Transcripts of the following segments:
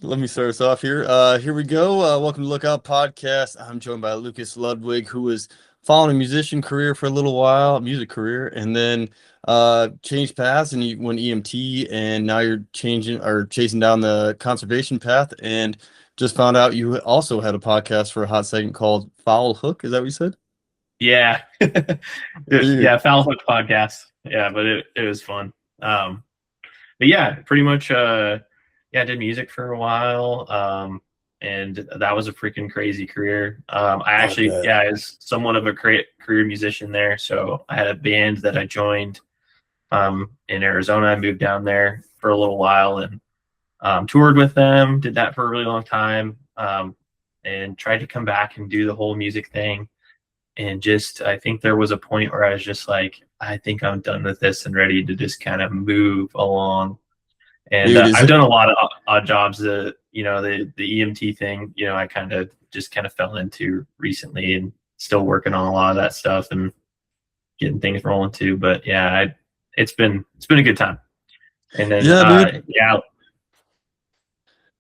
Let me start us off here. Here we go. Welcome to Lookout Podcast. I'm joined by Lucas Ludwig, who was following a musician career for a little while, a music career, and then changed paths and you went EMT, and now you're changing or chasing down the conservation path. And just found out you also had a podcast for a hot second called Foul Hook. Is that what you said? Yeah. Dude, Yeah, Foul Hook podcast. Yeah, but it was fun. But yeah, pretty much I did music for a while. And that was a freaking crazy career. I bet. I was somewhat of a career musician there. So I had a band that I joined in Arizona. I moved down there for a little while and toured with them, did that for a really long time. And tried to come back and do the whole music thing. And just, I think there was a point where I was just like, I think I'm done with this and ready to just kind of move along. And Dude, is I've it? done a lot of odd jobs. The EMT thing, I kind of fell into recently, and still working on a lot of that stuff and getting things rolling too. But yeah, it's been a good time. And then Yeah, dude. yeah,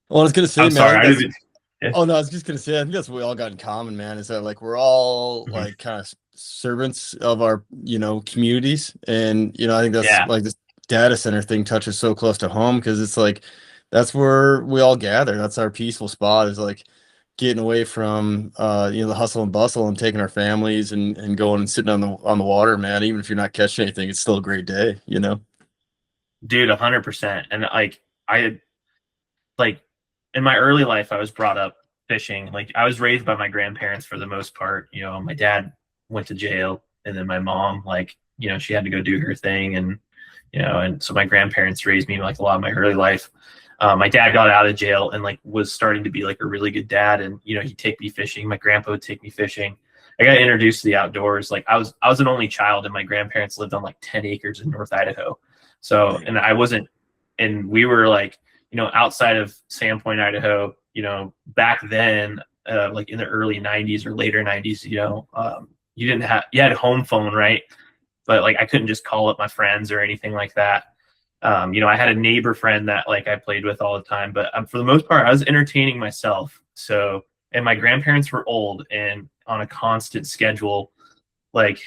Well, I was gonna say, I'm man, I sorry. think I that's. didn't. Yeah. Oh no, I was just gonna say, I think that's what we all got in common, man, is that like we're all Mhm. like kind of servants of our, communities. And I think that's Yeah, like this data center thing touches so close to home because it's like that's where we all gather. That's our peaceful spot, is like getting away from the hustle and bustle and taking our families and going and sitting on the water, man. Even if you're not catching anything, it's still a great day. dude, 100%. And I like in my early life, I was brought up fishing. Like I was raised by my grandparents for the most part. My dad went to jail, and then my mom, she had to go do her thing, and so my grandparents raised me like a lot of my early life. My dad got out of jail and like was starting to be like a really good dad, and he'd take me fishing. My grandpa would take me fishing. I got introduced to the outdoors. Like I was an only child, and my grandparents lived on like 10 acres in North Idaho. So, and I wasn't, and we were like, outside of Sandpoint, Idaho, back then, like in the early 90s or later 90s, you had a home phone, right? But like I couldn't just call up my friends or anything like that. I had a neighbor friend that like I played with all the time, but for the most part, I was entertaining myself. So, and my grandparents were old and on a constant schedule, like,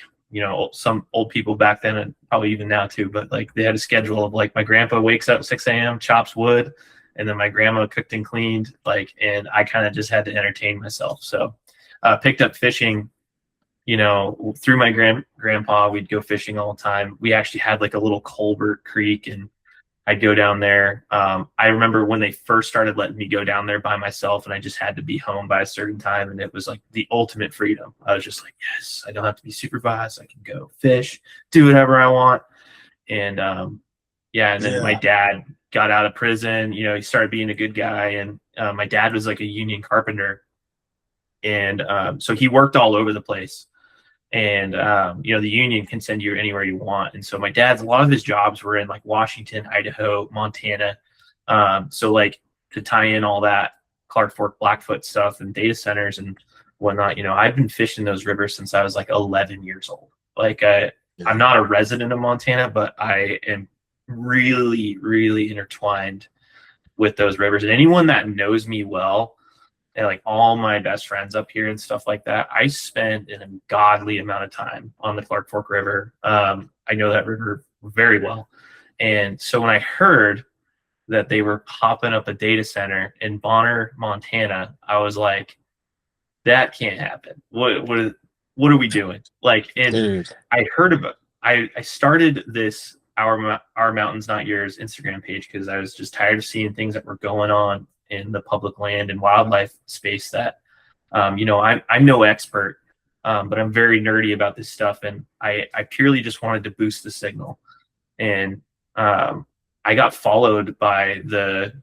some old people back then and probably even now too, but like they had a schedule of like my grandpa wakes up 6 a.m., chops wood, and then my grandma cooked and cleaned, like, and I kind of just had to entertain myself. So, picked up fishing, through my grandpa. We'd go fishing all the time. We actually had like a little culvert creek, and I'd go down there. I remember when they first started letting me go down there by myself, and I just had to be home by a certain time, and it was like the ultimate freedom. I was just like, yes, I don't have to be supervised. I can go fish, do whatever I want. And yeah, and then my Yeah. dad got out of prison. He started being a good guy, and my dad was like a union carpenter, and so he worked all over the place. And the union can send you anywhere you want. And so my dad's, a lot of his jobs were in like Washington, Idaho, Montana. So like to tie in all that Clark Fork, Blackfoot stuff and data centers and whatnot, I've been fishing those rivers since I was like 11 years old. Like I'm Yeah. not a resident of Montana, but I am really, really intertwined with those rivers. And anyone that knows me well, and like all my best friends up here and stuff like that, I spent an ungodly amount of time on the Clark Fork River. I know that river very well. And so when I heard that they were popping up a data center in Bonner, Montana, I was like, that can't happen. What are we doing? Like, and Dude. I heard about, I started this our mountains not yours Instagram page because I was just tired of seeing things that were going on in the public land and wildlife space that I'm no expert, but I'm very nerdy about this stuff, and I purely just wanted to boost the signal. And I got followed by the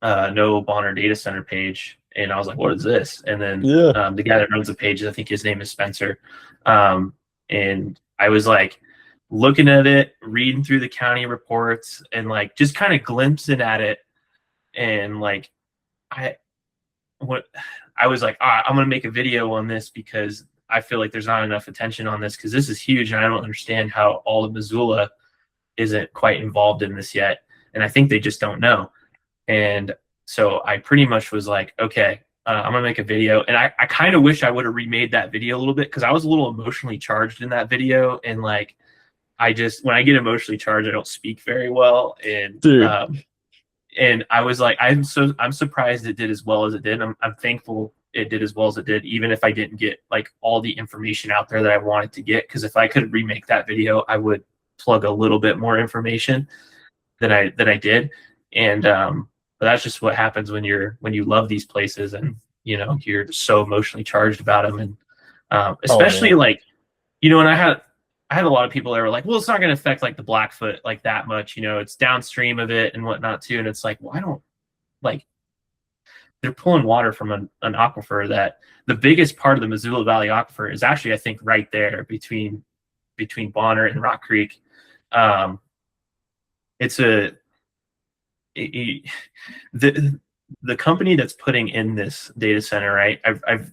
No Bonner Data Center page, and I was like, "What is this?" And then Yeah. the guy that runs the page, I think his name is Spencer, and I was like looking at it, reading through the county reports, and like just kind of glimpsing at it, and like I what I was like, I'm gonna make a video on this because I feel like there's not enough attention on this because this is huge, and I don't understand how all of Missoula isn't quite involved in this yet, and I think they just don't know. And So I pretty much was like, okay, I'm gonna make a video, and I kind of wish I would have remade that video a little bit because I was a little emotionally charged in that video, and like I just when I get emotionally charged, I don't speak very well, Dude. and I was like, I'm surprised it did as well as it did. I'm thankful it did as well as it did, even if I didn't get like all the information out there that I wanted to get. Because if I could remake that video, I would plug a little bit more information than I did, and but that's just what happens when you love these places and you're so emotionally charged about them, and Oh especially man. like and I had a lot of people that were like, well, it's not going to affect like the Blackfoot like that much, it's downstream of it and whatnot too, and it's like, well, I don't like they're pulling water from an aquifer that the biggest part of the Missoula Valley aquifer is actually I think right there between Bonner and Rock Creek. Um, it's the the company that's putting in this data center, right? I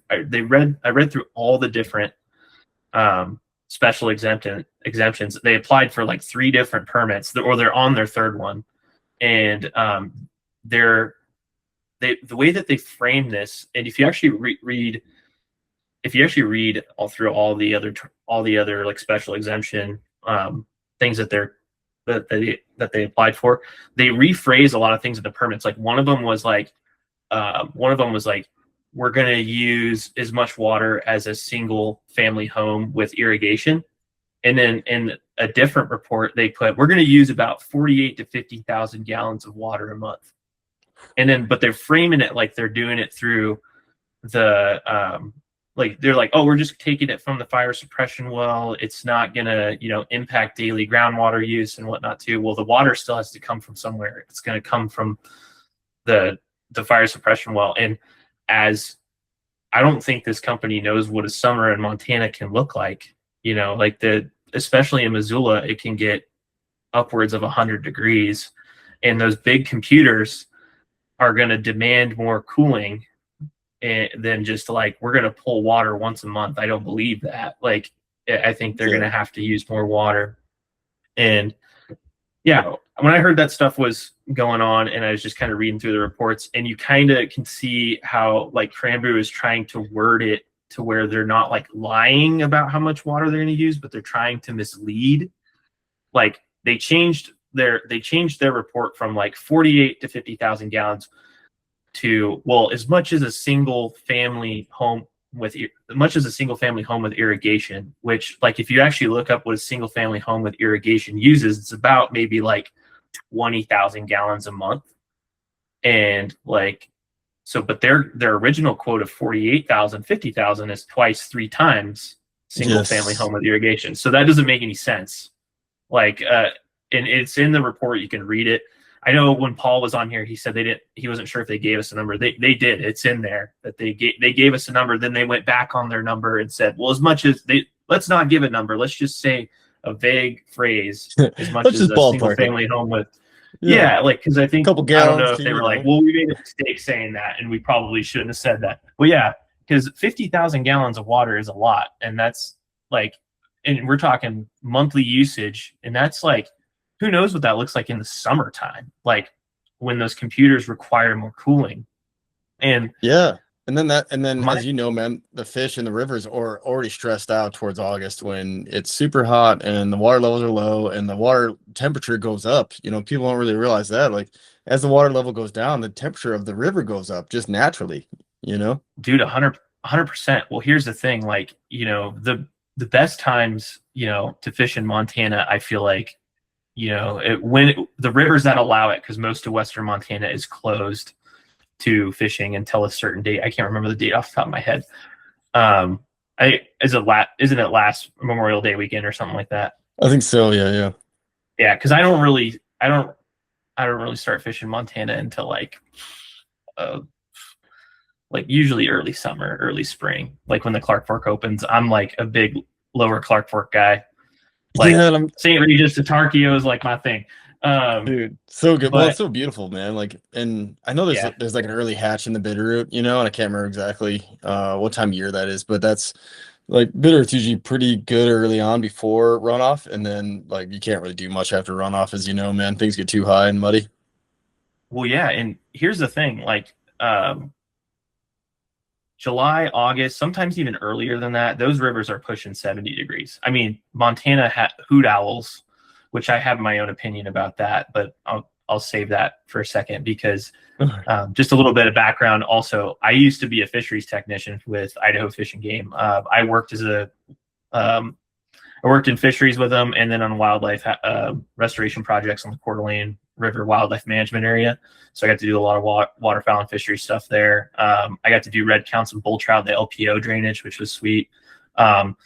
read through all the different special exemptions. They applied for like 3 different permits, or they're on their 3rd one, and they're the way that they frame this, and if you actually read all through all the other like special exemption things that they applied for, they rephrase a lot of things in the permits. Like one of them was like we're going to use as much water as a single family home with irrigation, and then in a different report they put we're going to use about 48 to 50,000 gallons of water a month. And then but they're framing it like they're doing it through the like they're like, oh, we're just taking it from the fire suppression well, it's not gonna impact daily groundwater use and whatnot too. Well, the water still has to come from somewhere. It's going to come from the fire suppression well. And as I don't think this company knows what a summer in Montana can look like, like especially in Missoula, it can get upwards of 100 degrees, and those big computers are going to demand more cooling than just like we're going to pull water once a month. I don't believe that. Like I think they're going to have to use more water. And yeah, when I heard that stuff was going on, and I was just kind of reading through the reports, and you kind of can see how like Cranberry is trying to word it to where they're not like lying about how much water they're going to use, but they're trying to mislead. Like they changed their report from like 48 to 50,000 gallons to, well, as much as a single family home with irrigation, which like if you actually look up what a single family home with irrigation uses, it's about maybe like 20,000 gallons a month. And like so, but their original quote of 48,000, 50,000 is twice, 3 times single family home with irrigation. So that doesn't make any sense. Like and it's in the report, you can read it. I know when Paul was on here, he said he wasn't sure if they gave us a number. They did. It's in there that they gave us a number. Then they went back on their number and said, well, as much as let's not give a number. Let's just say a vague phrase, as much Let's as just a single ballpark it. family home with. Yeah, like because I think Couple I don't know gallons if they were too, like, well, we made a mistake saying that, and we probably shouldn't have said that. Well, yeah, because 50,000 gallons of water is a lot, and that's like, and we're talking monthly usage, and that's like, who knows what that looks like in the summertime, like when those computers require more cooling. And yeah. And then my as you know, man, the fish in the rivers are already stressed out towards August when it's super hot and the water levels are low and the water temperature goes up. People don't really realize that. Like as the water level goes down, the temperature of the river goes up just naturally, dude, 100%. Well, here's the thing, like the best times to fish in Montana, I feel like when the rivers that allow it, because most of western Montana is closed to fishing until a certain date. I can't remember the date off the top of my head. Isn't it last Memorial Day weekend or something like that? I think so. Yeah. Yeah, because I don't really start fishing Montana until uh, like usually early summer, early spring, like when the Clark Fork opens. I'm like a big lower Clark Fork guy. Like Yeah, and St. Regis to Tarkio is like my thing. dude, so good. Well, But it's so beautiful, man. Like, and I know yeah, there's like an early hatch in the Bitterroot, and I can't remember exactly what time of year that is, but that's like Bitterroot's usually pretty good early on before runoff, and then like you can't really do much after runoff, as you know, man. Things get too high and muddy. Well, yeah, and here's the thing, like July, August, sometimes even earlier than that, those rivers are pushing 70 degrees. I mean, Montana hoot owls, which I have my own opinion about that, but I'll save that for a second because just a little bit of background. Also, I used to be a fisheries technician with Idaho Fish and Game. Um, I worked in fisheries with them, and then on wildlife restoration projects on the Coeur d'Alene River Wildlife Management Area. So I got to do a lot of waterfowl and fishery stuff there. I got to do red counts and bull trout, the LPO drainage, which was sweet. And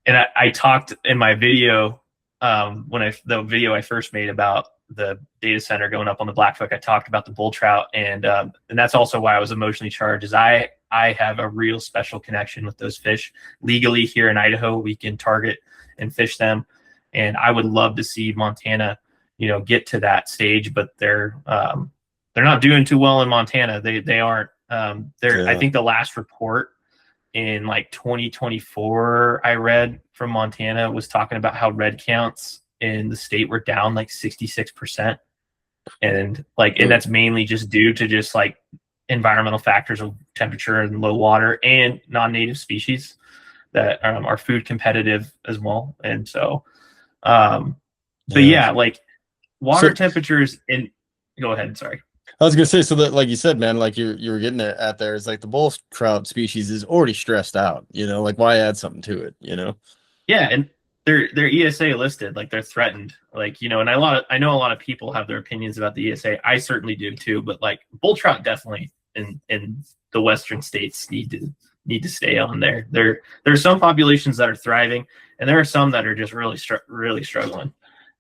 I talked in my video the video I first made about the data center going up on the Blackfoot. I talked about the bull trout, and that's also why I was emotionally charged. Is I have a real special connection with those fish. Legally here in Idaho, we can target and fish them, and I would love to see Montana, get to that stage, but they're not doing too well in Montana. They aren't. I think the last report in like 2024 I read from Montana was talking about how red counts in the state were down like 66%, and that's mainly just due to just like environmental factors of temperature and low water and non-native species that are food competitive as well. And so, but yeah, like water temperatures in. Go ahead. Sorry. I was gonna say, so that, like you said, man, like you were getting at there, is like the bull trout species is already stressed out. Like why add something to it? Yeah, and they're ESA listed, like they're threatened, and I know a lot of people have their opinions about the ESA. I certainly do too, but like bull trout definitely in the western states need to stay on there. There are some populations that are thriving, and there are some that are just really struggling.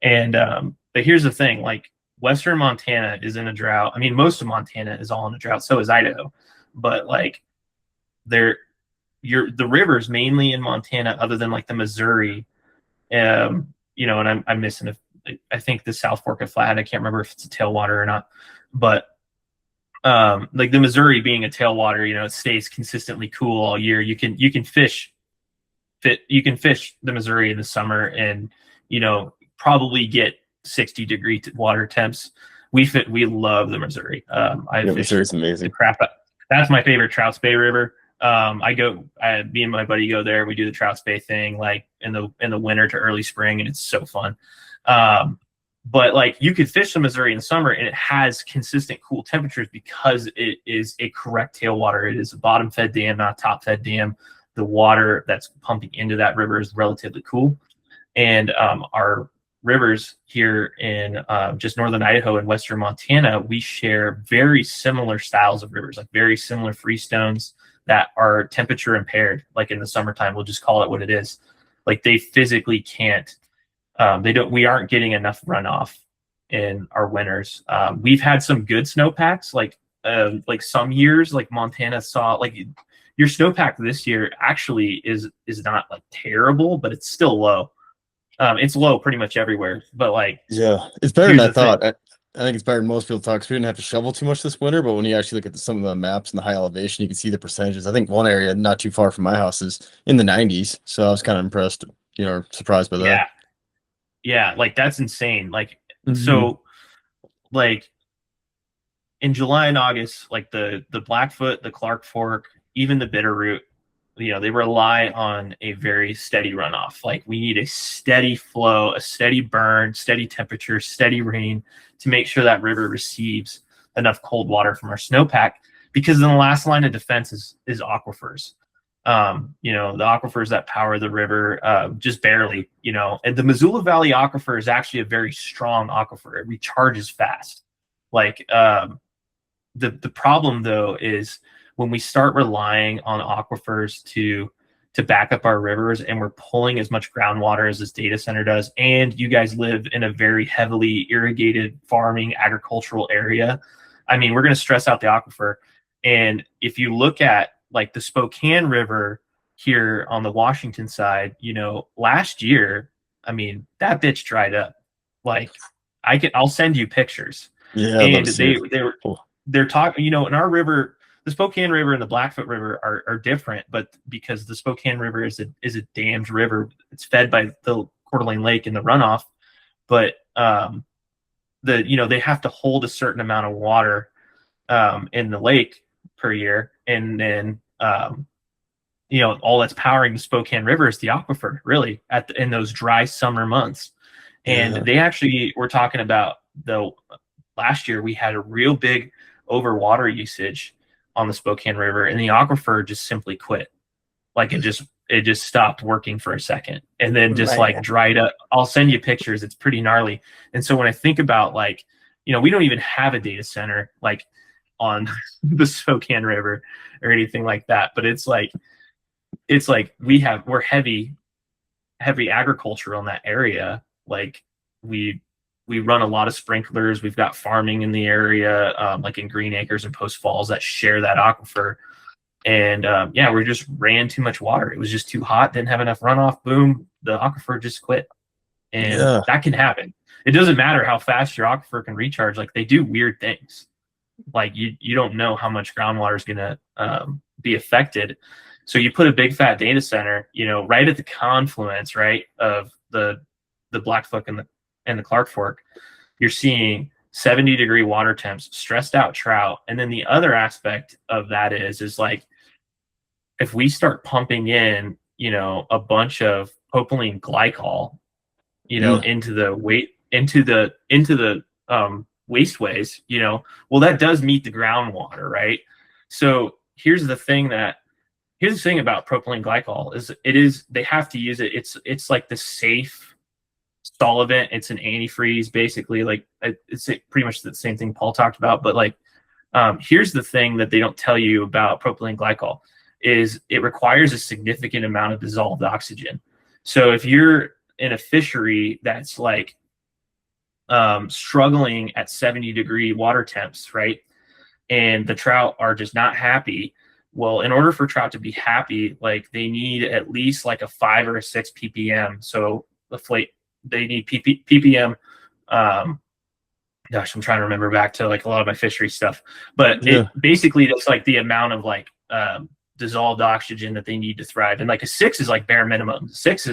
And but here's the thing, like western Montana is in a drought. I mean, most of Montana is all in a drought. So is Idaho, but like the rivers mainly in Montana, other than like the Missouri, and I'm missing I think the South Fork of Flathead. I can't remember if it's a tailwater or not, but like the Missouri being a tailwater, it stays consistently cool all year. You can fish the Missouri in the summer and probably get 60-degree water temps. We love the Missouri. Missouri's amazing. Crap. That's my favorite Trouts Bay River. Me and my buddy go there. We do the Trouts Bay thing like in the winter to early spring, and it's so fun. But like you could fish the Missouri in the summer, and it has consistent cool temperatures because it is a correct tailwater. It is a bottom fed dam, not a top fed dam. The water that's pumping into that river is relatively cool, and our rivers here in just northern Idaho and western Montana, we share very similar styles of rivers, like very similar freestones that are temperature impaired. Like in the summertime, we'll just call it what it is. Like they physically can't. We aren't getting enough runoff in our winters. We've had some good snowpacks, like some years, like Montana saw, like your snowpack this year actually is not like terrible, but it's still low. It's low pretty much everywhere, but like, yeah, it's better than I thought. I think it's better than most people talk, because we didn't have to shovel too much this winter. But when you actually look at some of the maps and the high elevation, you can see the percentages. I think one area not too far from my house is in the 90s. So I was kind of impressed, surprised by that. Yeah, like that's insane. Like, so like in July and August, like the Blackfoot, the Clark Fork, even the Bitterroot, they rely on a very steady runoff. Like we need a steady flow, a steady burn, steady temperature, steady rain to make sure that river receives enough cold water from our snowpack, because then the last line of defense is aquifers. The aquifers that power the river, just barely, and the Missoula Valley aquifer is actually a very strong aquifer. It recharges fast. Like, the problem though is when we start relying on aquifers to back up our rivers, and we're pulling as much groundwater as this data center does, and you guys live in a very heavily irrigated farming agricultural area, I mean, we're going to stress out the aquifer. And if you look at like the Spokane River here on the Washington side, last year, I mean, that bitch dried up. Like I'll send you pictures. Yeah. And they're talking, in our river, the Spokane River and the Blackfoot River are different, but because the Spokane River is a dammed river, it's fed by the Coeur d'Alene Lake and the runoff. But they have to hold a certain amount of water in the lake per year, and then all that's powering the Spokane River is the aquifer, really, in those dry summer months. And Yeah. they actually were talking about last year we had a real big overwater usage on the Spokane River, and the aquifer just simply quit. Like it just stopped working for a second, and then just like dried up. I'll send you pictures. It's pretty gnarly. And so when I think about like, we don't even have a data center like on the Spokane River or anything like that, but it's like we're heavy agriculture on that area. Like we run a lot of sprinklers. We've got farming in the area, like in Green Acres and Post Falls, that share that aquifer. And we just ran too much water. It was just too hot, didn't have enough runoff. Boom, the aquifer just quit. And that can happen. It doesn't matter how fast your aquifer can recharge. Like, they do weird things. Like you don't know how much groundwater is going to be affected. So you put a big fat data center, right at the confluence, right, of the Blackfoot and the Clark Fork. You're seeing 70-degree water temps, stressed out trout. And then the other aspect of that is like, if we start pumping in, a bunch of propylene glycol, into the wasteways, well, that does meet the groundwater, right? So here's the thing about propylene glycol is they have to use it. It's like the safe solvent. It's an antifreeze, basically. Like, it's pretty much the same thing Paul talked about. But like, here's the thing that they don't tell you about propylene glycol is it requires a significant amount of dissolved oxygen. So if you're in a fishery that's like struggling at 70-degree water temps, right, and the trout are just not happy, well, in order for trout to be happy, like, they need at least like a 5 or a 6 ppm. So they need ppm. Gosh, I'm trying to remember back to like a lot of my fishery stuff, but basically that's like the amount of like dissolved oxygen that they need to thrive. And like a 6 is like bare minimum. 6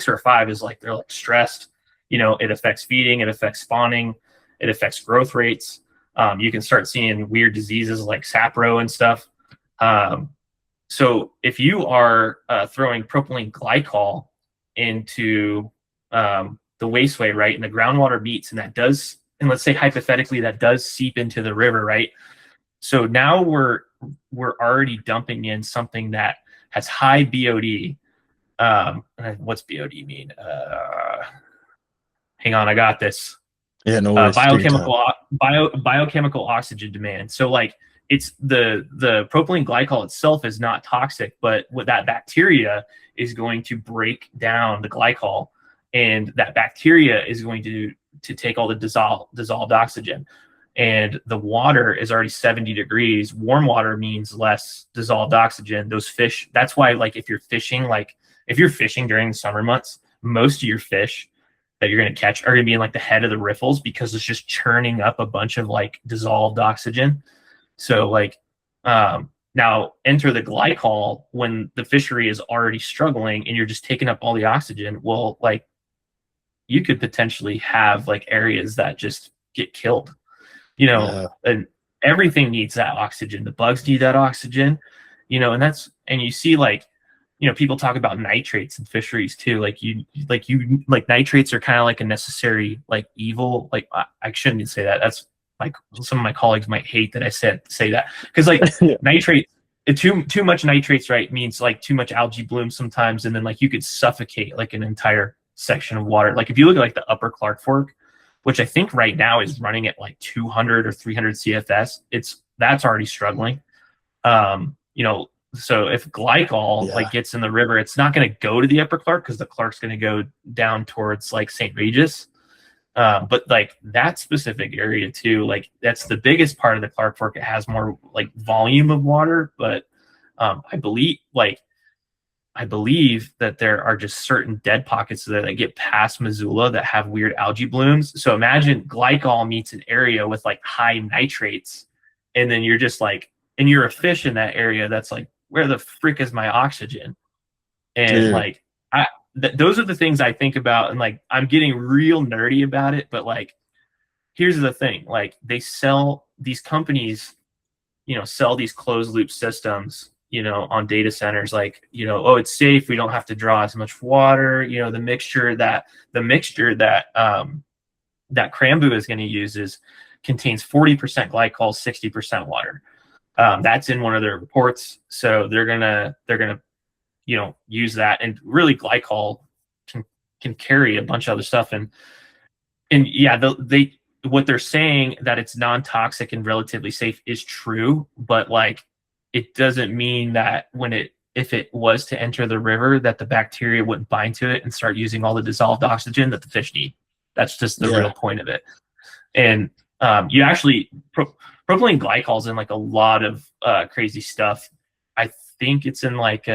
or a 5 is like they're like stressed. It affects feeding, it affects spawning, it affects growth rates. You can start seeing weird diseases like sapro and stuff. So if you are throwing propylene glycol into the wasteway, right, and the groundwater meets, and and let's say hypothetically that does seep into the river, right? So now we're already dumping in something that has high BOD. What's BOD mean? Hang on, I got this. Yeah, no worries. Biochemical oxygen demand. So like, it's the propylene glycol itself is not toxic, but what that bacteria is going to break down the glycol, and that bacteria is going to take all the dissolved oxygen. And the water is already 70 degrees. Warm water means less dissolved oxygen. Those fish, that's why, like, if you're fishing during the summer months, most of your fish that you're going to catch are going to be in like the head of the riffles, because it's just churning up a bunch of like dissolved oxygen. So like, now enter the glycol when the fishery is already struggling and you're just taking up all the oxygen. Well, like, you could potentially have like areas that just get killed, and everything needs that oxygen. The bugs need that oxygen, and you see like, people talk about nitrates in fisheries too. Like nitrates are kind of like a necessary like evil. Like, I shouldn't even say that. That's like, some of my colleagues might hate that I say that, because like nitrate, too much nitrates, right, means like too much algae bloom sometimes, and then like you could suffocate like an entire section of water. Like, if you look at like the upper Clark Fork, which I think right now is running at like 200 or 300 CFS, that's already struggling. So if glycol like gets in the river, it's not going to go to the upper Clark, because the Clark's going to go down towards like St. Regis. But like that specific area too, like that's the biggest part of the Clark Fork. It has more like volume of water, but I believe that there are just certain dead pockets that get past Missoula that have weird algae blooms. So imagine glycol meets an area with like high nitrates, and then you're just like, and you're a fish in that area that's like, where the frick is my oxygen? And like, those are the things I think about, and like, I'm getting real nerdy about it, but like, here's the thing, like they sell these companies, sell these closed loop systems, on data centers, like, oh, it's safe, we don't have to draw as much water, that Cranboo is going to use contains 40% glycol, 60% water. That's in one of their reports. So they're gonna use that, and really glycol can carry a bunch of other stuff. And yeah, what they're saying, that it's non-toxic and relatively safe, is true, but like it doesn't mean that if it was to enter the river, that the bacteria wouldn't bind to it and start using all the dissolved oxygen that the fish need. That's just the real point of it. And you actually propylene glycol is in like a lot of crazy stuff. I think it's in like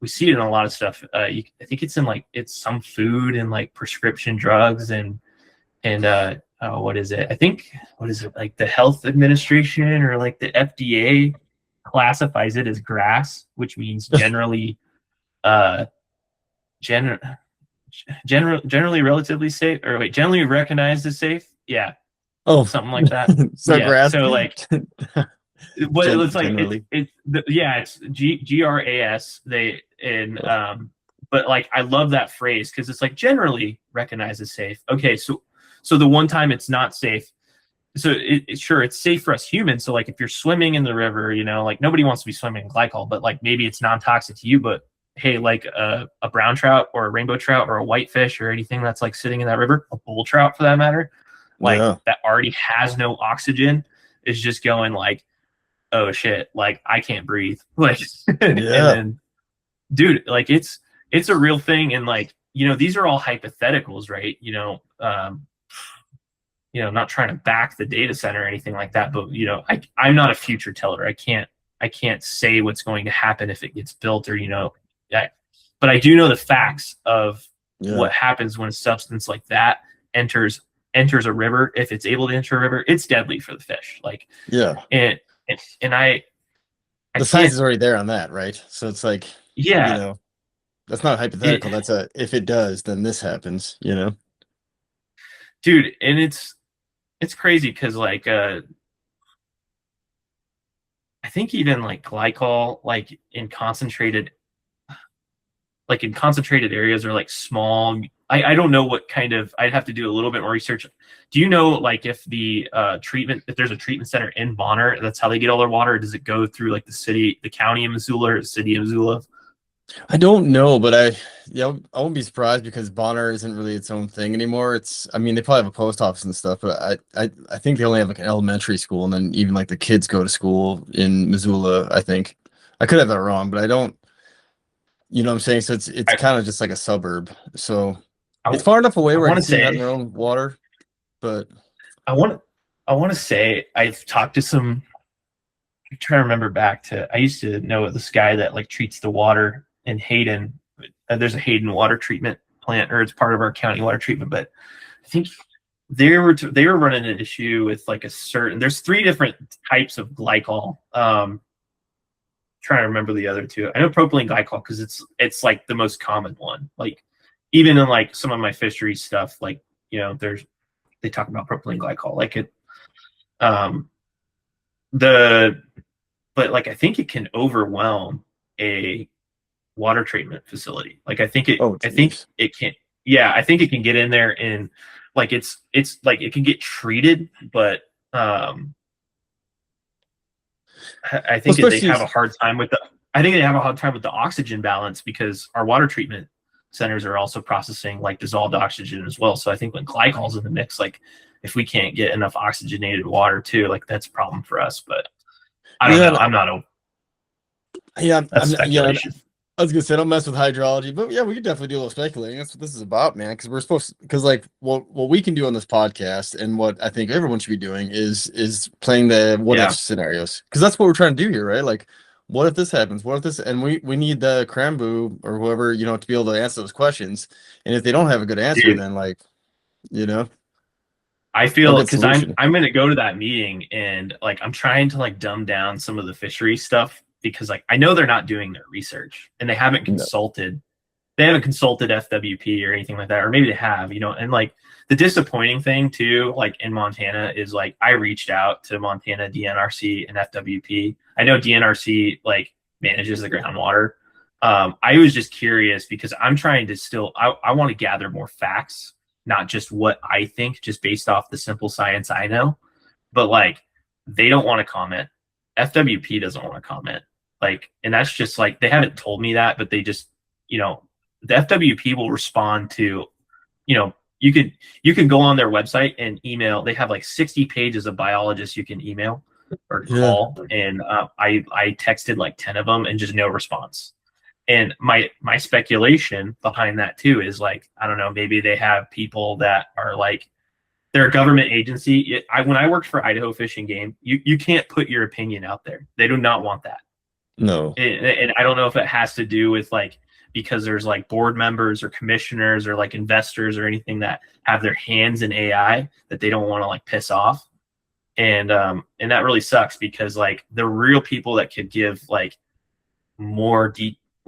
we see it in a lot of stuff. I think it's in like some food and like prescription drugs and what is it? I think like the Health Administration or like the FDA classifies it as grass, which means generally generally relatively safe, or wait, generally recognized as safe. Yeah. Oh, something like that. So yeah. grass. So like, but it's like it's GRAS. But like I love that phrase because it's like generally recognized as safe. Okay, so the one time it's not safe. So sure, it's safe for us humans. So like if you're swimming in the river, like nobody wants to be swimming in glycol, but like maybe it's non-toxic to you, but hey, like a brown trout or a rainbow trout or a whitefish or anything that's like sitting in that river, a bull trout for that matter, like that already has no oxygen, is just going like, oh shit, like I can't breathe. Like, and then, dude, like it's a real thing. And like, these are all hypotheticals, right? Not trying to back the data center or anything like that, but I'm not a future teller. I can't say what's going to happen if it gets built or, but I do know the facts of what happens when a substance like that enters a river. If it's able to enter a river, it's deadly for the fish. Like, and the science is already there on that, right? So it's like, that's not hypothetical. That's if it does, then this happens, dude. And it's crazy because like I think even like glycol, like in concentrated areas, or like small, I don't know what kind of, I'd have to do a little bit more research. Do you know like if there's a treatment center in Bonner, that's how they get all their water? Or does it go through like the county of Missoula or the city of Missoula? I don't know, but I won't be surprised because Bonner isn't really its own thing anymore. I mean, they probably have a post office and stuff, but I think they only have like an elementary school, and then even like the kids go to school in Missoula, I think. I could have that wrong, but I don't, you know what I'm saying? So it's kind of just like a suburb. So it's far enough away where I can see that in their own water, but I want to say I've talked to some, I'm trying to remember back to, I used to know this guy that like treats the water in Hayden. There's a Hayden water treatment plant, or it's part of our county water treatment, but I think they were running an issue with like there's 3 different types of glycol. Trying to remember the other 2. I know propylene glycol because it's like the most common one. Like even in like some of my fisheries stuff, like they talk about propylene glycol, like it but like I think it can overwhelm a water treatment facility. Like I think it can I think it can get in there and like it's like it can get treated, but I think they have a hard time with the oxygen balance, because our water treatment centers are also processing like dissolved oxygen as well. So I think when glycol's in the mix, like if we can't get enough oxygenated water too, like that's a problem for us. But I don't know. I'm not that's speculation. I was gonna say, don't mess with hydrology, but yeah, we could definitely do a little speculating. That's what this is about, man. Because like what we can do on this podcast, and what I think everyone should be doing is playing the what if scenarios, because that's what we're trying to do here, right? Like, what if this happens? What if this? And we need the Cranboo or whoever to be able to answer those questions. And if they don't have a good answer, then like, I feel, because I'm going to go to that meeting, and like I'm trying to like dumb down some of the fishery stuff, because like I know they're not doing their research and they haven't consulted they haven't consulted FWP or anything like that, or maybe they have, you know. And like the disappointing thing too, like in Montana, is like I reached out to Montana DNRC and FWP. I know DNRC like manages the groundwater. I was just curious because I'm trying to still, I want to gather more facts, not just what I think, just based off the simple science I know. But like, they don't want to comment. FWP doesn't want to comment. Like, and that's just like, they haven't told me that, but they just, you know, the FWP will respond to, you know, you can go on their website and email. They have like 60 pages of biologists you can email or Yeah. call, and I texted like 10 of them and just no response. And my speculation behind that too is like, I don't know, maybe they have people that are like, they're a government agency. When I worked for Idaho Fish and Game, you can't put your opinion out there. They do not want that. No. And I don't know if it has to do with like, because there's like board members or commissioners or like investors or anything that have their hands in AI that they don't want to like piss off. And that really sucks, because like the real people that could give like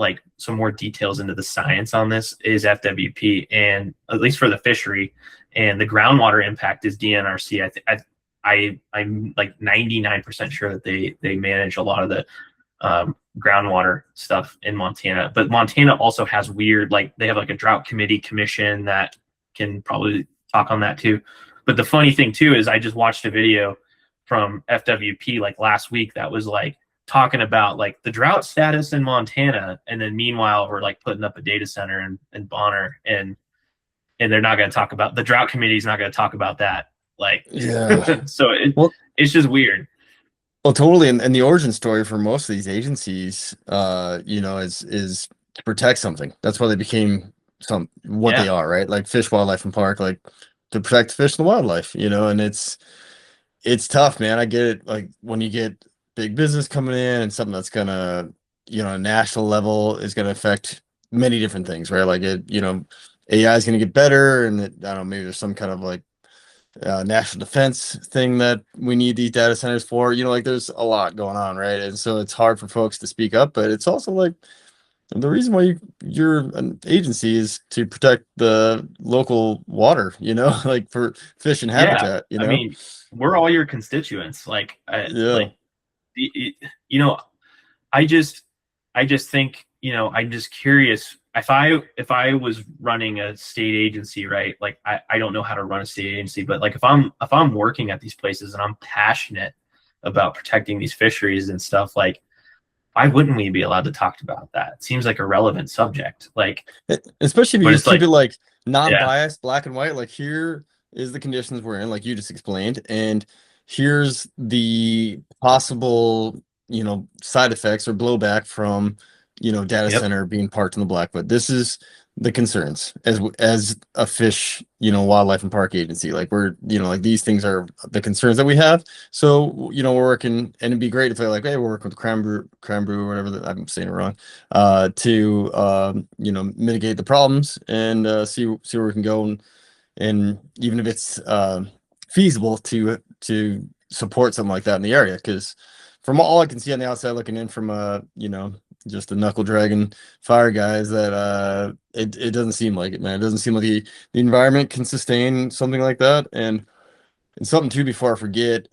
like some more details into the science on this is FWP, and at least for the fishery, and the groundwater impact is DNRC. I'm like 99% sure that they manage a lot of the groundwater stuff in Montana. But Montana also has weird, like they have like a drought commission that can probably talk on that too. But the funny thing too is I just watched a video from FWP like last week that was like talking about like the drought status in Montana, and then meanwhile we're like putting up a data center in Bonner, and they're not going to talk about, the drought committee is not going to talk about that. Like, Yeah. so Well, it's just weird. well, totally. And the origin story for most of these agencies, is to protect something. That's why they became what they Yeah. are, right? Like Fish, Wildlife, and Park, like to protect the fish and the wildlife, and it's tough, man. I get it. Like when you get big business coming in and something that's gonna, a national level is gonna affect many different things, right? Like AI is gonna get better, and I don't know, maybe there's some kind of like national defense thing that we need these data centers for. Like there's a lot going on, right? And so it's hard for folks to speak up, but it's also like the reason why you're an agency is to protect the local water, like for fish and Yeah. habitat, I mean, we're all your constituents. Yeah, You know, I just think, I'm just curious, if I was running a state agency, right? Like I don't know how to run a state agency, but like if I'm working at these places and I'm passionate about protecting these fisheries and stuff, like why wouldn't we be allowed to talk about that? It seems like a relevant subject. Like, especially if you but just it's keep like, it like yeah, non-biased, black and white. Like here is the conditions we're in, like you just explained, and here's the possible, side effects or blowback from, data yep, center being parked in the Blackfoot. This is the concerns as a fish, wildlife and park agency. Like we're, like these things are the concerns that we have. So, we're working, and it'd be great if they're like, hey, we're working with Cranbrew, or whatever that I'm saying it wrong, to mitigate the problems and see where we can go, and even if it's feasible to support something like that in the area, because from all I can see on the outside looking in from just the knuckle dragon fire guys, that it doesn't seem like it, man. It doesn't seem like the environment can sustain something like that. And something too, before I forget,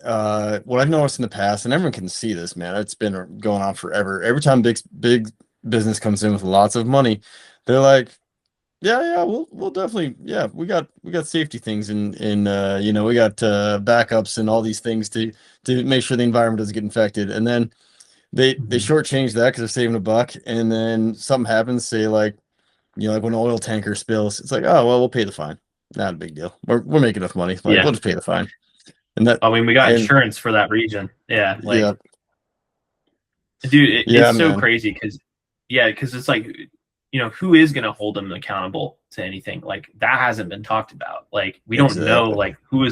what I've noticed in the past, and everyone can see this, man, it's been going on forever. Every time big business comes in with lots of money, they're like, yeah, we'll definitely, yeah, we got safety things, and we got backups and all these things to make sure the environment doesn't get infected. And then they mhm, shortchange that because they're saving a buck, and then something happens, say like, like when an oil tanker spills, it's like, oh well, we'll pay the fine. Not a big deal. We're making enough money. Like yeah. we'll just pay the fine. And that I mean, we got and insurance for that region. Yeah, yeah, like, dude, yeah, it's so man, crazy because, yeah, because it's like, who is going to hold them accountable to anything? Like that hasn't been talked about. Like we don't know, exactly. like who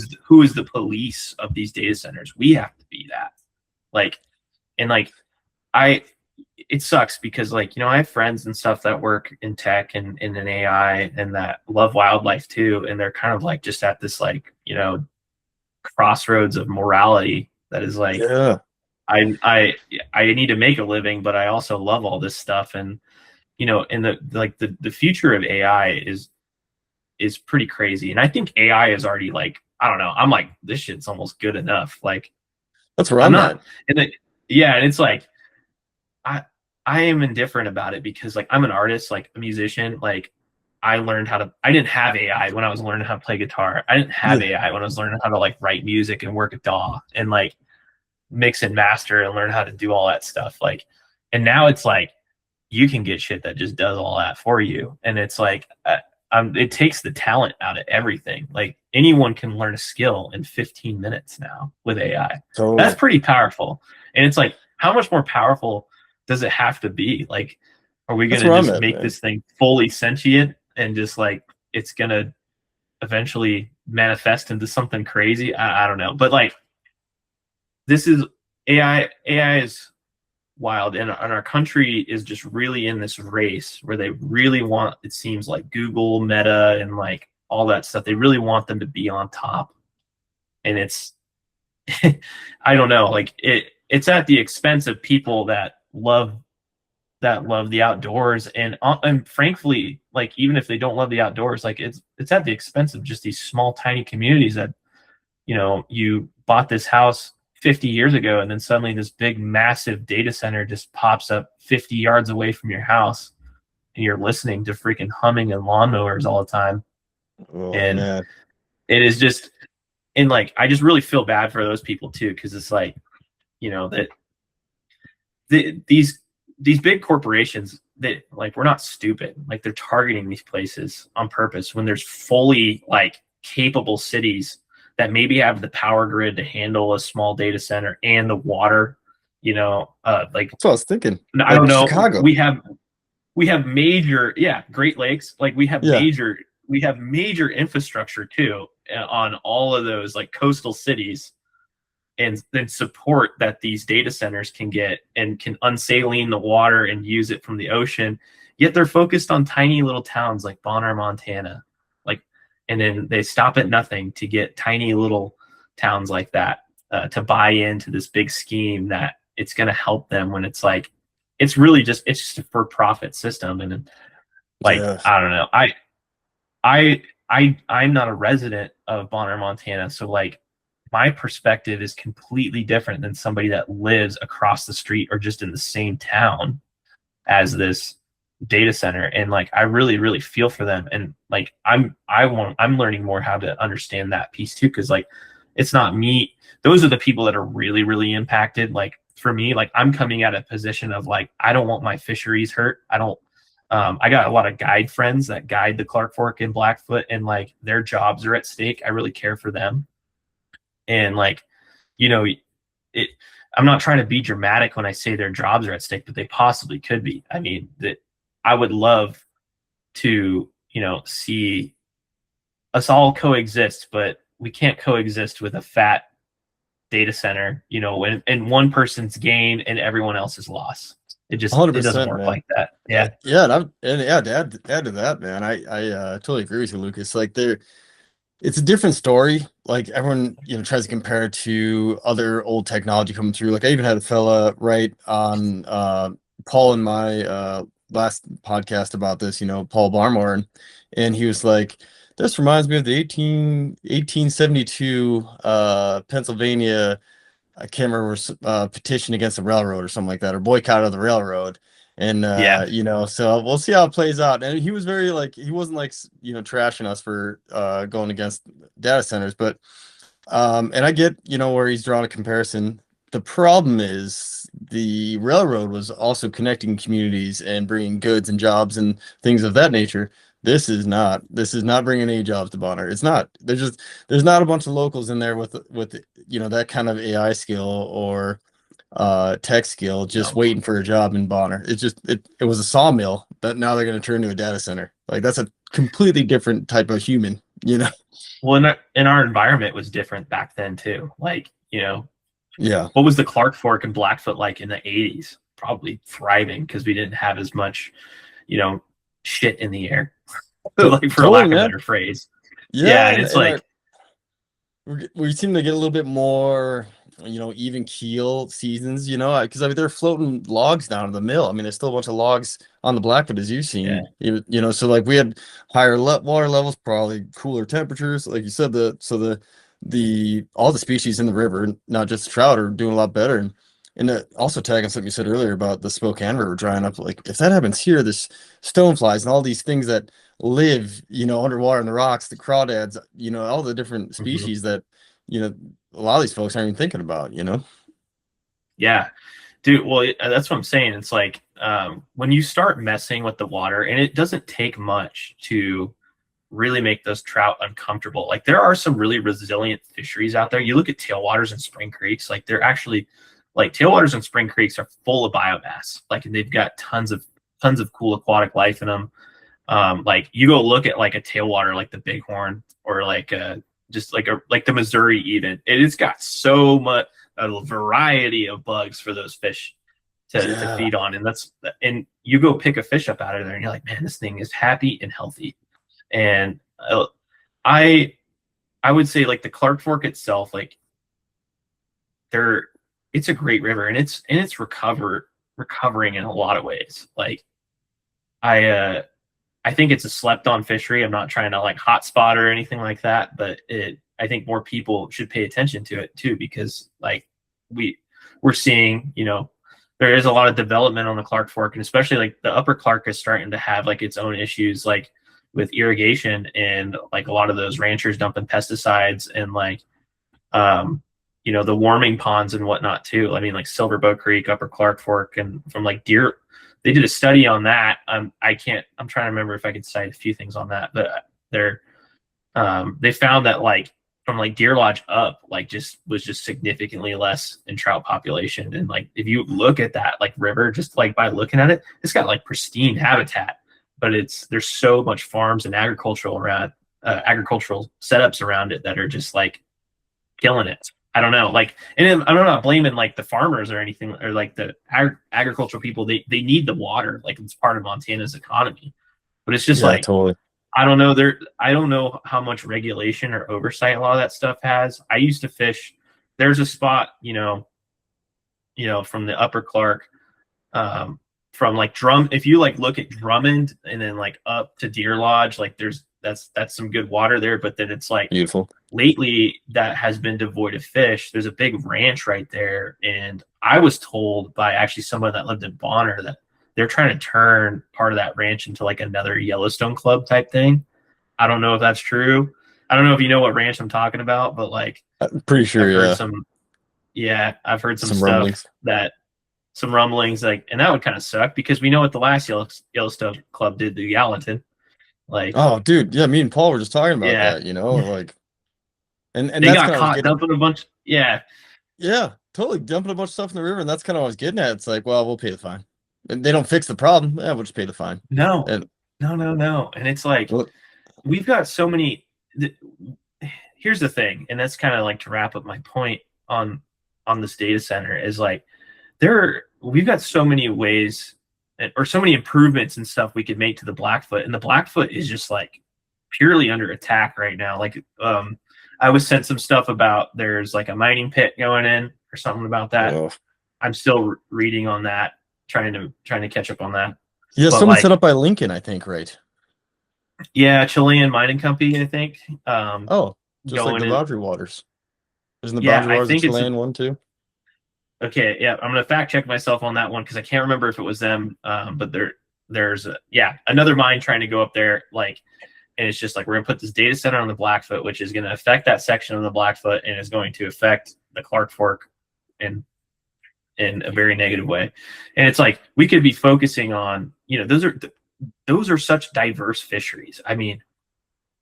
is the police of these data centers. We have to be that. Like, and like I, it sucks because like, I have friends and stuff that work in tech and in an AI and that love wildlife too, and they're kind of like just at this like, crossroads of morality that is like, Yeah, I need to make a living, but I also love all this stuff. And and the future of AI is pretty crazy. And I think AI is already like, I don't know, I'm like, this shit's almost good enough. Like, That's where I'm I'm at. not, and then, yeah, and it's like, I I am indifferent about it because like I'm an artist, like a musician, like I didn't have AI when I was learning how to play guitar. I didn't have Yeah, AI when I was learning how to like write music and work a DAW and like mix and master and learn how to do all that stuff. Like, and now it's like you can get shit that just does all that for you. And it's like, it takes the talent out of everything. Like anyone can learn a skill in 15 minutes now with AI. That's totally. pretty powerful. And it's like, how much more powerful does it have to be? Like, are we going That's to where I'm just at, make man. this thing fully sentient and just like it's going to eventually manifest into something crazy? I don't know. But like, this is AI. AI is wild, and our country is just really in this race where they really want, it seems like Google, Meta, and like all that stuff, they really want them to be on top. And it's I don't know, like it's at the expense of people that love the outdoors, and frankly, like even if they don't love the outdoors, like it's at the expense of just these small tiny communities that, you bought this house 50 years ago and then suddenly this big massive data center just pops up 50 yards away from your house and you're listening to freaking humming and lawnmowers all the time. Oh And man. it is just, and like I just really feel bad for those people too, because it's like, that these big corporations, that like, we're not stupid, like they're targeting these places on purpose when there's fully like capable cities that maybe have the power grid to handle a small data center and the water, like That's what I was thinking. I Like don't know, Chicago. we have major, yeah, Great Lakes, like Yeah. we have major infrastructure too, on all of those like coastal cities, and then support that these data centers can get and can unsaline the water and use it from the ocean. Yet they're focused on tiny little towns like Bonner, Montana. Like, and then they stop at nothing to get tiny little towns like that, to buy into this big scheme that it's going to help them, when it's like, it's just a for profit system. And like, Yeah. I don't know. I'm not a resident of Bonner, Montana, so like my perspective is completely different than somebody that lives across the street or just in the same town as this data center. And like I really really feel for them, and like I'm learning more how to understand that piece too, because like it's not me, those are the people that are really really impacted. Like for me, like I'm coming at a position of like, I don't want my fisheries hurt. I don't I got a lot of guide friends that guide the Clark Fork and Blackfoot, and like their jobs are at stake. I really care for them. And like, you know it I'm not trying to be dramatic when I say their jobs are at stake, but they possibly could be. I mean, that I would love to, see us all coexist, but we can't coexist with a fat data center, and one person's gain and everyone else's loss. It doesn't 100%, work man. like that. Yeah. Yeah, and yeah, to add to that, man, I totally agree with you, Lucas. Like it's a different story. Like everyone, tries to compare it to other old technology coming through. Like I even had a fella write on Paul in my last podcast about this, Paul Barmore, and he was like, this reminds me of the 1872 Pennsylvania, I can't remember, petition against the railroad or something like that, or boycott of the railroad. And Yeah. so we'll see how it plays out. And he was very like, he wasn't like, trashing us for going against data centers, but and I get, where he's drawn a comparison. The problem is the railroad was also connecting communities and bringing goods and jobs and things of that nature. This is not bringing any jobs to Bonner. It's not. There's not a bunch of locals in there with that kind of AI skill or tech skill just No. waiting for a job in Bonner. It was a sawmill that now they're going to turn into a data center. Like that's a completely different type of human. Well, in our environment was different back then too. Like, Yeah. what was the Clark Fork and Blackfoot like in the 80s? Probably thriving because we didn't have as much, you know, shit in the air, like for Totally, lack of a man. better phrase. Yeah, Yeah, and and, it's and like, our we seem to get a little bit more. even keel seasons, because I mean they're floating logs down to the mill. I mean, there's still a bunch of logs on the Blackfoot as you've Yeah. seen. So like we had higher water levels, probably cooler temperatures. Like you said, the all the species in the river, not just trout, are doing a lot better. And also tagging something you said earlier about the Spokane River drying up. Like if that happens here, there's stoneflies and all these things that live, underwater in the rocks, the crawdads, all the different Mhm. species that, a lot of these folks aren't even thinking about. Yeah. Dude, well, that's what I'm saying. It's like when you start messing with the water, and it doesn't take much to really make those trout uncomfortable. Like there are some really resilient fisheries out there. You look at tailwaters and spring creeks, like they're actually like tailwaters and spring creeks are full of biomass. Like and they've got tons of cool aquatic life in them. Like you go look at like a tailwater like the Bighorn or like just like the Missouri even. It's got so much a variety of bugs for those fish to Yeah. feed on, and you go pick a fish up out of there and you're like, man, this thing is happy and healthy. And I I would say like the Clark Fork itself, like there it's a great river, and it's recovering in a lot of ways. Like I I think it's a slept on fishery. I'm not trying to like hotspot or anything like that, but I think more people should pay attention to it too, because like we're seeing, there is a lot of development on the Clark Fork, and especially like the Upper Clark is starting to have like its own issues, like with irrigation and like a lot of those ranchers dumping pesticides and like the warming ponds and whatnot too. I mean, like Silverbow Creek, Upper Clark Fork, and from like deer, they did a study on that. I'm trying to remember if I could cite a few things on that, but they found that like from like Deer Lodge up, like was just significantly less in trout population. And like if you look at that like river, just like by looking at it, it's got like pristine habitat, but there's so much farms and agricultural setups around it that are just like killing it. I don't know, like, and I'm not blaming like the farmers or anything, or like the agricultural people. They need the water, like it's part of Montana's economy. But it's just Yeah, like totally. I don't know. I don't know how much regulation or oversight a lot of that stuff has. I used to fish. There's a spot, from the Upper Clark, from like if you like look at Drummond and then like up to Deer Lodge, like that's some good water there. But then it's like Beautiful. lately that has been devoid of fish. There's a big ranch right there, and I was told by actually someone that lived in Bonner that they're trying to turn part of that ranch into like another Yellowstone Club type thing. I don't know if that's true. I don't know if you know what ranch I'm talking about, but like I'm pretty sure. I've heard some Some stuff rumblings. some rumblings, like, and that would kind of suck because we know what the last Yellowstone Club did to Gallatin. Like, Oh, dude. Yeah, me and Paul were just talking about yeah, that. Like, and they that's got kind of what I was caught getting at. dumping a bunch. Yeah, Yeah, totally dumping a bunch of stuff in the river, and that's kind of what I was getting at. It's like, well, we'll pay the fine. And they don't fix the problem. Yeah, we'll just pay the fine. no, And no, and it's like well, we've got so many. Here's the thing, and that's kind of like to wrap up my point on this data center is like we've got so many ways or so many improvements and stuff we could make to the Blackfoot, and the Blackfoot is just like purely under attack right now. Like I was sent some stuff about there's like a mining pit going in or something about that. oh. I'm still reading on that, trying to catch up on that. Yeah, But someone like, set up by Lincoln, I think, right? yeah, Chilean Mining Company, I think. Oh, just like Going the in. Boundary Waters. Isn't the Yeah, Boundary I Waters a think it's Chilean one too? okay. Yeah, I'm gonna fact check myself on that one because I can't remember if it was them. But there's another mine trying to go up there, like, and it's just like we're gonna put this data center on the Blackfoot, which is gonna affect that section of the Blackfoot and is going to affect the Clark Fork in a very negative way. And it's like we could be focusing on, those are such diverse fisheries. I mean,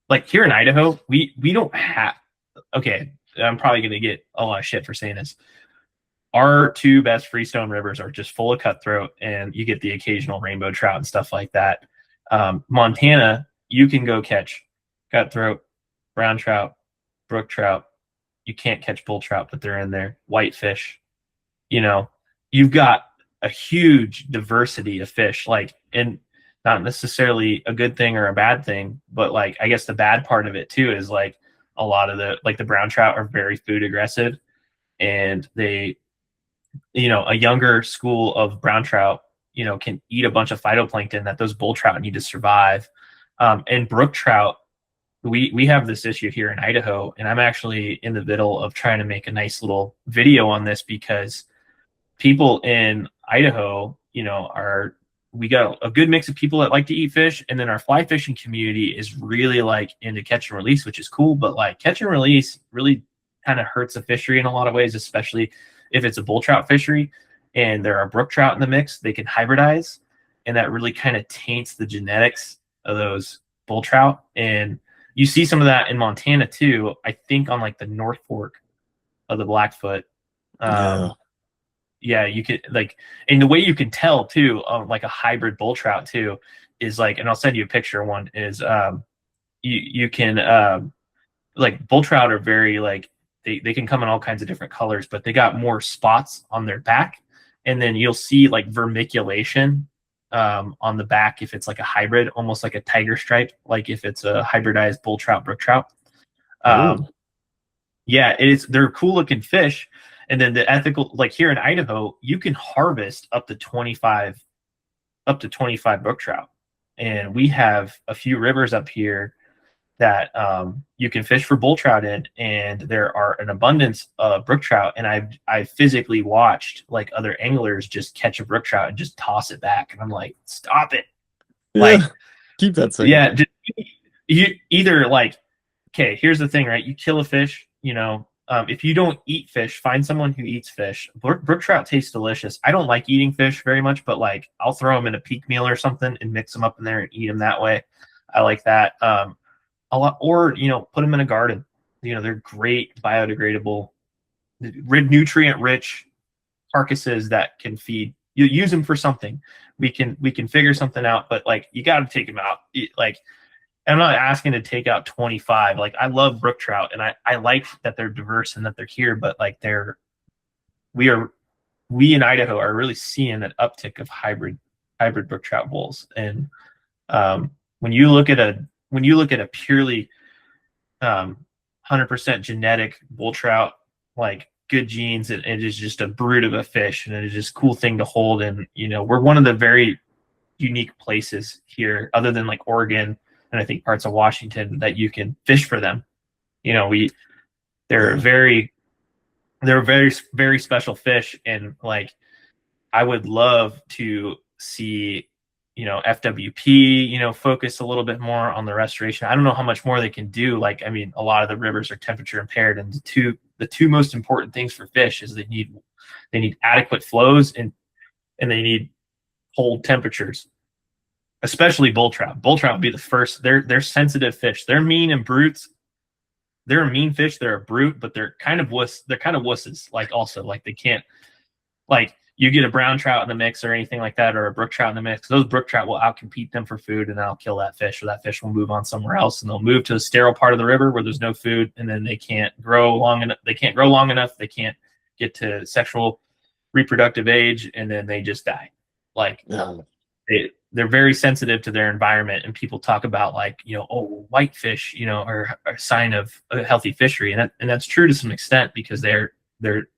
like here in Idaho, we don't have. Okay, I'm probably gonna get a lot of shit for saying this. Our two best freestone rivers are just full of cutthroat, and you get the occasional rainbow trout and stuff like that. Montana, you can go catch cutthroat, brown trout, brook trout. You can't catch bull trout, but they're in there. Whitefish. You've got a huge diversity of fish, like, and not necessarily a good thing or a bad thing, but like, I guess the bad part of it too is like a lot of the brown trout are very food aggressive. and a younger school of brown trout, can eat a bunch of phytoplankton that those bull trout need to survive. And brook trout, we have this issue here in Idaho, and I'm actually in the middle of trying to make a nice little video on this because people in Idaho, we got a good mix of people that like to eat fish, and then our fly fishing community is really like into catch and release, which is cool, but like catch and release really kind of hurts the fishery in a lot of ways, especially if it's a bull trout fishery and there are brook trout in the mix. They can hybridize, and that really kind of taints the genetics of those bull trout. And you see some of that in Montana too, I think on like the North Fork of the Blackfoot. Yeah. Yeah, you could like, and the way you can tell too, like a hybrid bull trout too, is like, and I'll send you a picture of one, is you can like bull trout are very like, they can come in all kinds of different colors, but they got more spots on their back. And then you'll see like vermiculation on the back if it's like a hybrid, almost like a tiger stripe, like if it's a hybridized bull trout, brook trout. Ooh. Yeah, they're cool looking fish. And then the ethical, like here in Idaho, you can harvest up to 25 brook trout. And we have a few rivers up here that you can fish for bull trout in, and there are an abundance of brook trout. And I've physically watched like other anglers just catch a brook trout and just toss it back, and I'm like, stop it! Yeah. Like, Keep that safe. yeah, you either like, okay, here's the thing, right? You kill a fish, if you don't eat fish, find someone who eats fish. Brook trout taste delicious. I don't like eating fish very much, but like I'll throw them in a peak meal or something and mix them up in there and eat them that way. I like that. A lot, or put them in a garden. They're great biodegradable, nutrient rich carcasses that can feed. You use them for something. We can figure something out, but like you got to take them out. Like I'm not asking to take out 25. Like I love brook trout, and I like that they're diverse and that they're here, but like we in Idaho are really seeing an uptick of hybrid brook trout bulls. And when you look at a purely 100% genetic bull trout, like good genes, it is just a brute of a fish, and it is just a cool thing to hold. And we're one of the very unique places here, other than like Oregon and I think parts of Washington, that you can fish for them. They're very very special fish, and like I would love to see FWP focus a little bit more on the restoration. I don't know how much more they can do. Like, I mean, a lot of the rivers are temperature impaired, and the two most important things for fish is they need adequate flows, and they need cold temperatures, especially bull trout. Bull trout would be the first. They're sensitive fish. They're mean and brutes. They're a mean fish. They're a brute, but they're kind of wusses. Like also, like they can't, like you get a brown trout in the mix or anything like that, or a brook trout in the mix. Those brook trout will outcompete them for food, and that'll kill that fish, or that fish will move on somewhere else, and they'll move to a sterile part of the river where there's no food, and then they can't grow long enough. They can't grow long enough. They can't get to sexual reproductive age, and then they just die. Like they're very sensitive to their environment, and people talk about like, whitefish, are a sign of a healthy fishery. And that's true to some extent, because they're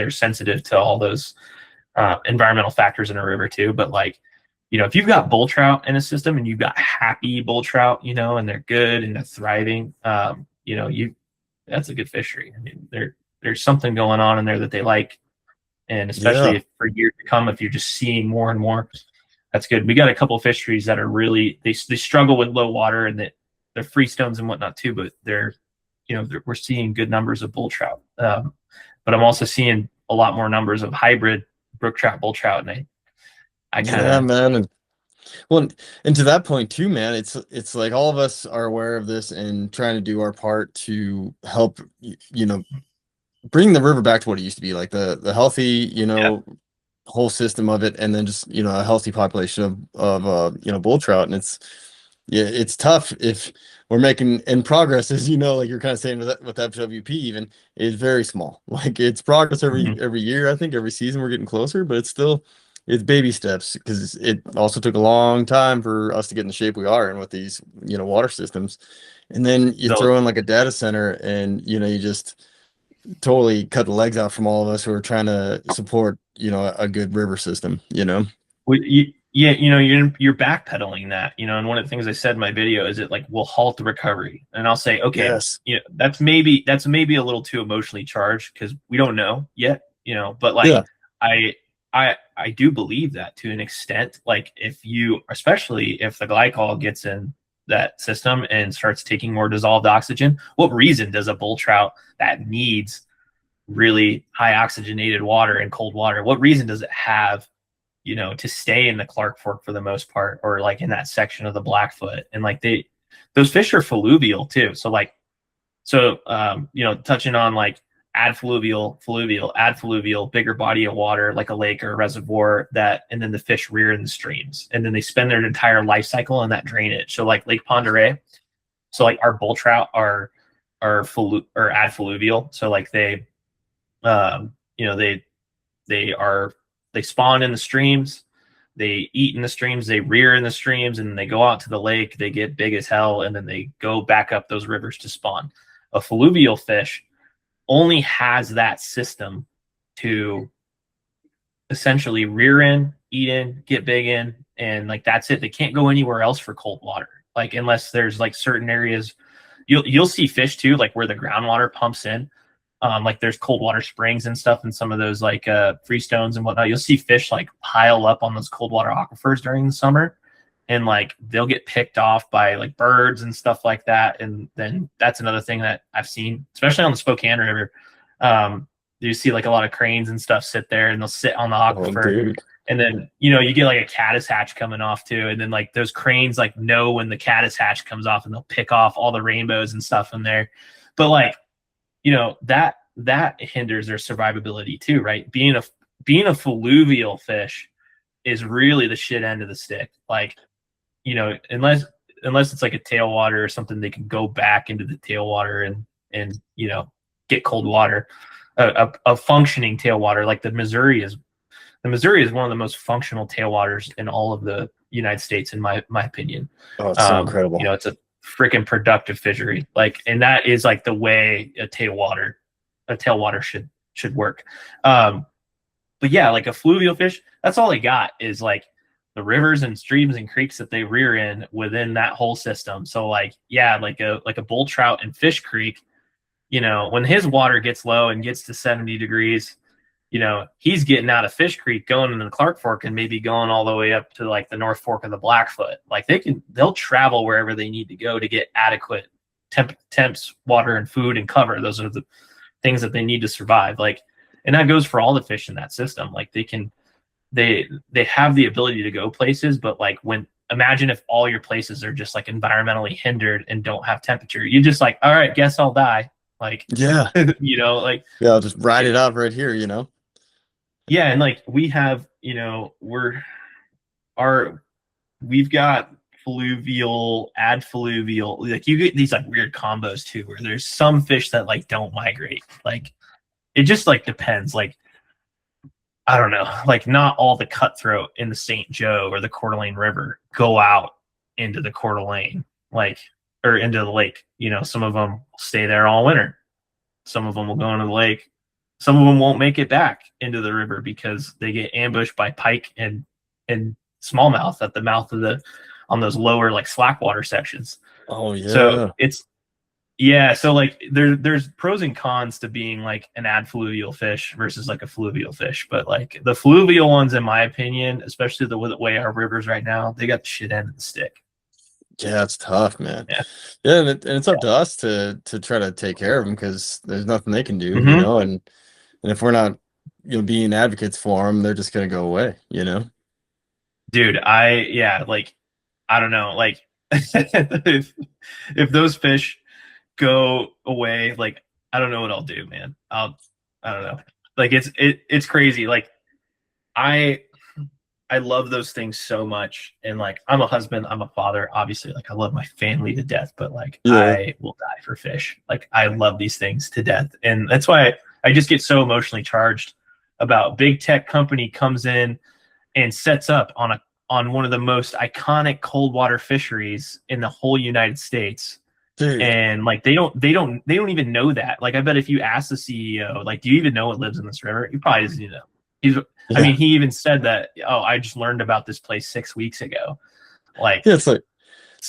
sensitive to all those environmental factors in a river too. But like, if you've got bull trout in a system and you've got happy bull trout, and they're good and they're thriving, that's a good fishery. I mean, there's something going on in there that they like. And especially for years to come, if you're just seeing more and more, that's good. We got a couple of fisheries that are really, they struggle with low water, and that they're freestones and whatnot too, but we're seeing good numbers of bull trout. But I'm also seeing a lot more numbers of hybrid brook trout, bull trout. And I kind of, man. And to that point too, man, it's like all of us are aware of this and trying to do our part to help, bring the river back to what it used to be, like the healthy, whole system of it, and then just a healthy population of bull trout. And it's tough if we're making, and progress, as like you're kind of saying with FWP even, is very small. Like it's progress every year. I think every season we're getting closer, but it's baby steps, because it also took a long time for us to get in the shape we are in with these water systems. And then you throw in like a data center, and you just totally cut the legs out from all of us who are trying to support, a good river system, Yeah, you're backpedaling that, and one of the things I said in my video is it like will halt the recovery, and I'll say, okay, Yes. that's maybe a little too emotionally charged because we don't know yet, but like Yeah. I do believe that to an extent, like especially if the glycol gets in that system and starts taking more dissolved oxygen, what reason does a bull trout that needs really high oxygenated water and cold water, what reason does it have, to stay in the Clark Fork for the most part, or like in that section of the Blackfoot? And like those fish are fluvial too. Touching on like ad fluvial, bigger body of water, like a lake or a reservoir and then the fish rear in the streams. And then they spend their entire life cycle in that drainage. So like Lake Pend Oreille. So like our bull trout are ad fluvial. So like um, you know, they, they spawn in the streams, they eat in the streams, they rear in the streams, and they go out to the lake, they get big as hell, and then they go back up those rivers to spawn. A fluvial fish only has that system to essentially rear in, eat in, get big in, and like that's it. They can't go anywhere else for cold water. Like unless there's like certain areas, you'll see fish too, like where the groundwater pumps in. Like there's cold water springs and stuff, and some of those like freestones and whatnot. You'll see fish like pile up on those cold water aquifers during the summer, and like they'll get picked off by like birds and stuff like that. And then that's another thing that I've seen, especially on the Spokane River. You see like a lot of cranes and stuff sit there, and they'll sit on the aquifer. And then, you get like a caddis hatch coming off too. And then like those cranes like know when the caddis hatch comes off, and they'll pick off all the rainbows and stuff in there. But like, that hinders their survivability too, right? Being a fluvial fish is really the shit end of the stick. Like, unless it's like a tailwater or something, they can go back into the tailwater and get cold water. A functioning tailwater like the Missouri is one of the most functional tailwaters in all of the United States, in my opinion. Oh, it's so incredible. It's a freaking productive fishery. Like, and that is like the way a tailwater should work. But yeah, like a fluvial fish, that's all they got is like the rivers and streams and creeks that they rear in within that whole system. So like, yeah, like a bull trout in Fish Creek, when his water gets low and gets to 70 degrees, he's getting out of Fish Creek, going into the Clark Fork, and maybe going all the way up to like the North Fork of the Blackfoot. Like they'll travel wherever they need to go to get adequate temps, water, and food and cover. Those are the things that they need to survive. Like, and that goes for all the fish in that system. Like they have the ability to go places, but like imagine if all your places are just like environmentally hindered and don't have temperature. You just like, all right, guess I'll die. Like, yeah, like, yeah, I'll just ride it out right here, Yeah, and like we have, we've got fluvial, ad fluvial. Like you get these like weird combos too, where there's some fish that like don't migrate. Like it just like depends. Like I don't know. Like not all the cutthroat in the St. Joe or the Coeur d'Alene River go out into the Coeur d'Alene, like or into the lake. Some of them stay there all winter. Some of them will go into the lake. Some of them won't make it back into the river because they get ambushed by pike and smallmouth at the mouth of on those lower like slackwater sections. Oh yeah. So like there's pros and cons to being like an ad fluvial fish versus like a fluvial fish. But like the fluvial ones, in my opinion, especially the way our rivers right now, they got the shit end of the stick. Yeah, it's tough, man. Yeah, and it's up to us to try to take care of them because there's nothing they can do, and if we're not, being advocates for them, they're just gonna go away, Dude, I don't know, like if those fish go away, like I don't know what I'll do, man. I don't know. Like it's crazy. Like I love those things so much. And like, I'm a husband, I'm a father, obviously, like I love my family to death, but like I will die for fish. Like I love these things to death. And that's why I just get so emotionally charged about big tech company comes in and sets up on one of the most iconic cold water fisheries in the whole United States. dude. And like they don't even know that. Like I bet if you ask the CEO, like, do you even know what lives in this river? He probably doesn't even know. He's I Yeah, mean, he even said that, oh, I just learned about this place 6 weeks ago. Like, yeah. It's like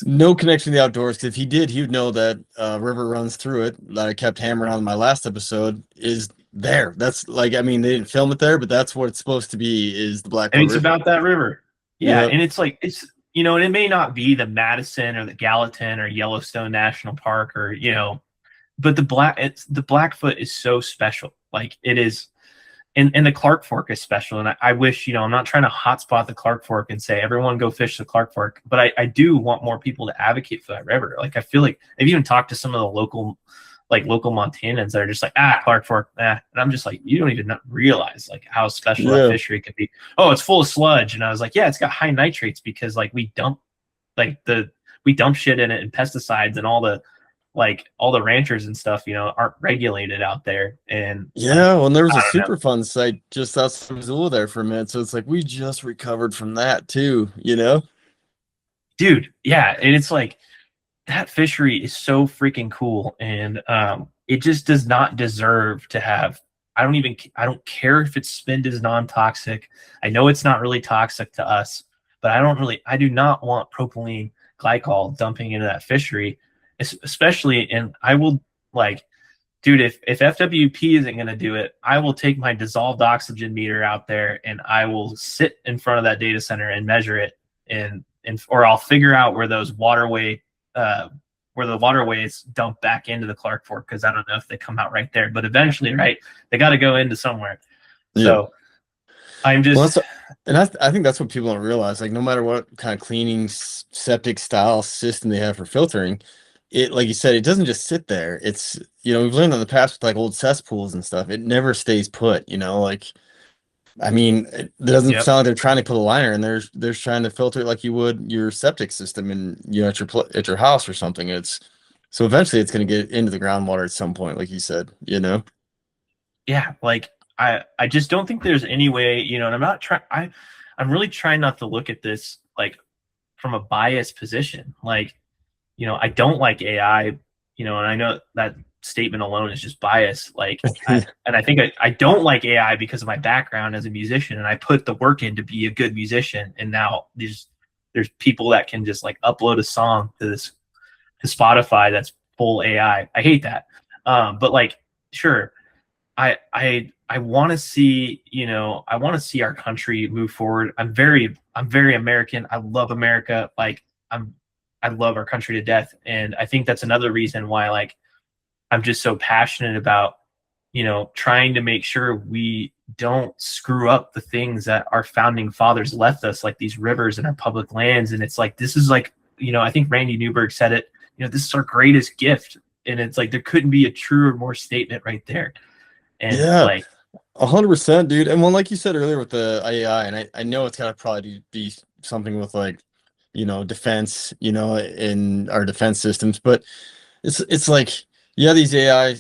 no connection to the outdoors. 'Cause if he did, he would know that river runs through it. That I kept hammering on in my last episode is there. That's like, I mean, they didn't film it there, but that's what it's supposed to be. Is the and Blackfoot it's River? about that river. Yeah, Yep. and it's like and it may not be the Madison or the Gallatin or Yellowstone National Park or but the Blackfoot is so special. Like it is, and the Clark Fork is special. And I wish, I'm not trying to hotspot the Clark Fork and say everyone go fish the Clark Fork, but I do want more people to advocate for that river. Like I feel like I've even talked to some of the local Montanans that are just like, Clark Fork, and I'm just like, you don't even realize like how special that Yeah. fishery could be. Oh, it's full of sludge, and I was like, yeah, it's got high nitrates because like like we dump shit in it and pesticides and all the ranchers and stuff, aren't regulated out there. And like, Yeah, well, and there was I a don't know, super fun site just outside of Missoula there for a minute, so it's like we just recovered from that too, you know? dude. Yeah. And it's like that fishery is so freaking cool. And it just does not deserve to have, I don't care if its spin is non-toxic. I know it's not really toxic to us, but I do not want propylene glycol dumping into that fishery, especially, and I will like, dude, if FWP isn't going to do it, I will take my dissolved oxygen meter out there and I will sit in front of that data center and measure it, and or I'll figure out where the waterways dump back into the Clark Fork, because I don't know if they come out right there, but eventually, right, they got to go into somewhere. Yeah. So I'm Well, just, and I think that's what people don't realize. Like, no matter what kind of cleaning septic style system they have for filtering, it, like you said, it doesn't just sit there. It's, we've learned in the past with like old cesspools and stuff, it never stays put, like, I mean, it doesn't yep, sound like they're trying to put a liner in there. They're trying to filter it like you would your septic system and, at your house or something. So eventually it's going to get into the groundwater at some point, like you said. yeah, like I just don't think there's any way, and I'm not trying. I'm really trying not to look at this like from a biased position. Like, I don't like AI, and I know that statement alone is just bias. Like, I think I don't like AI because of my background as a musician, and I put the work in to be a good musician. And now there's people that can just like upload a song to Spotify that's full AI. I hate that. But like, sure, I want to see, I want to see our country move forward. I'm very American. I love America. Like I love our country to death. And I think that's another reason why like I'm just so passionate about, trying to make sure we don't screw up the things that our founding fathers left us, like these rivers and our public lands. And it's like, this is like, I think Randy Newberg said it, this is our greatest gift. And it's like, there couldn't be a truer, more statement right there. And Yeah, like, 100%, dude. And well, like you said earlier with the AI, and I know it's got to probably be something with like, defense, in our defense systems, but it's like, yeah, these AI,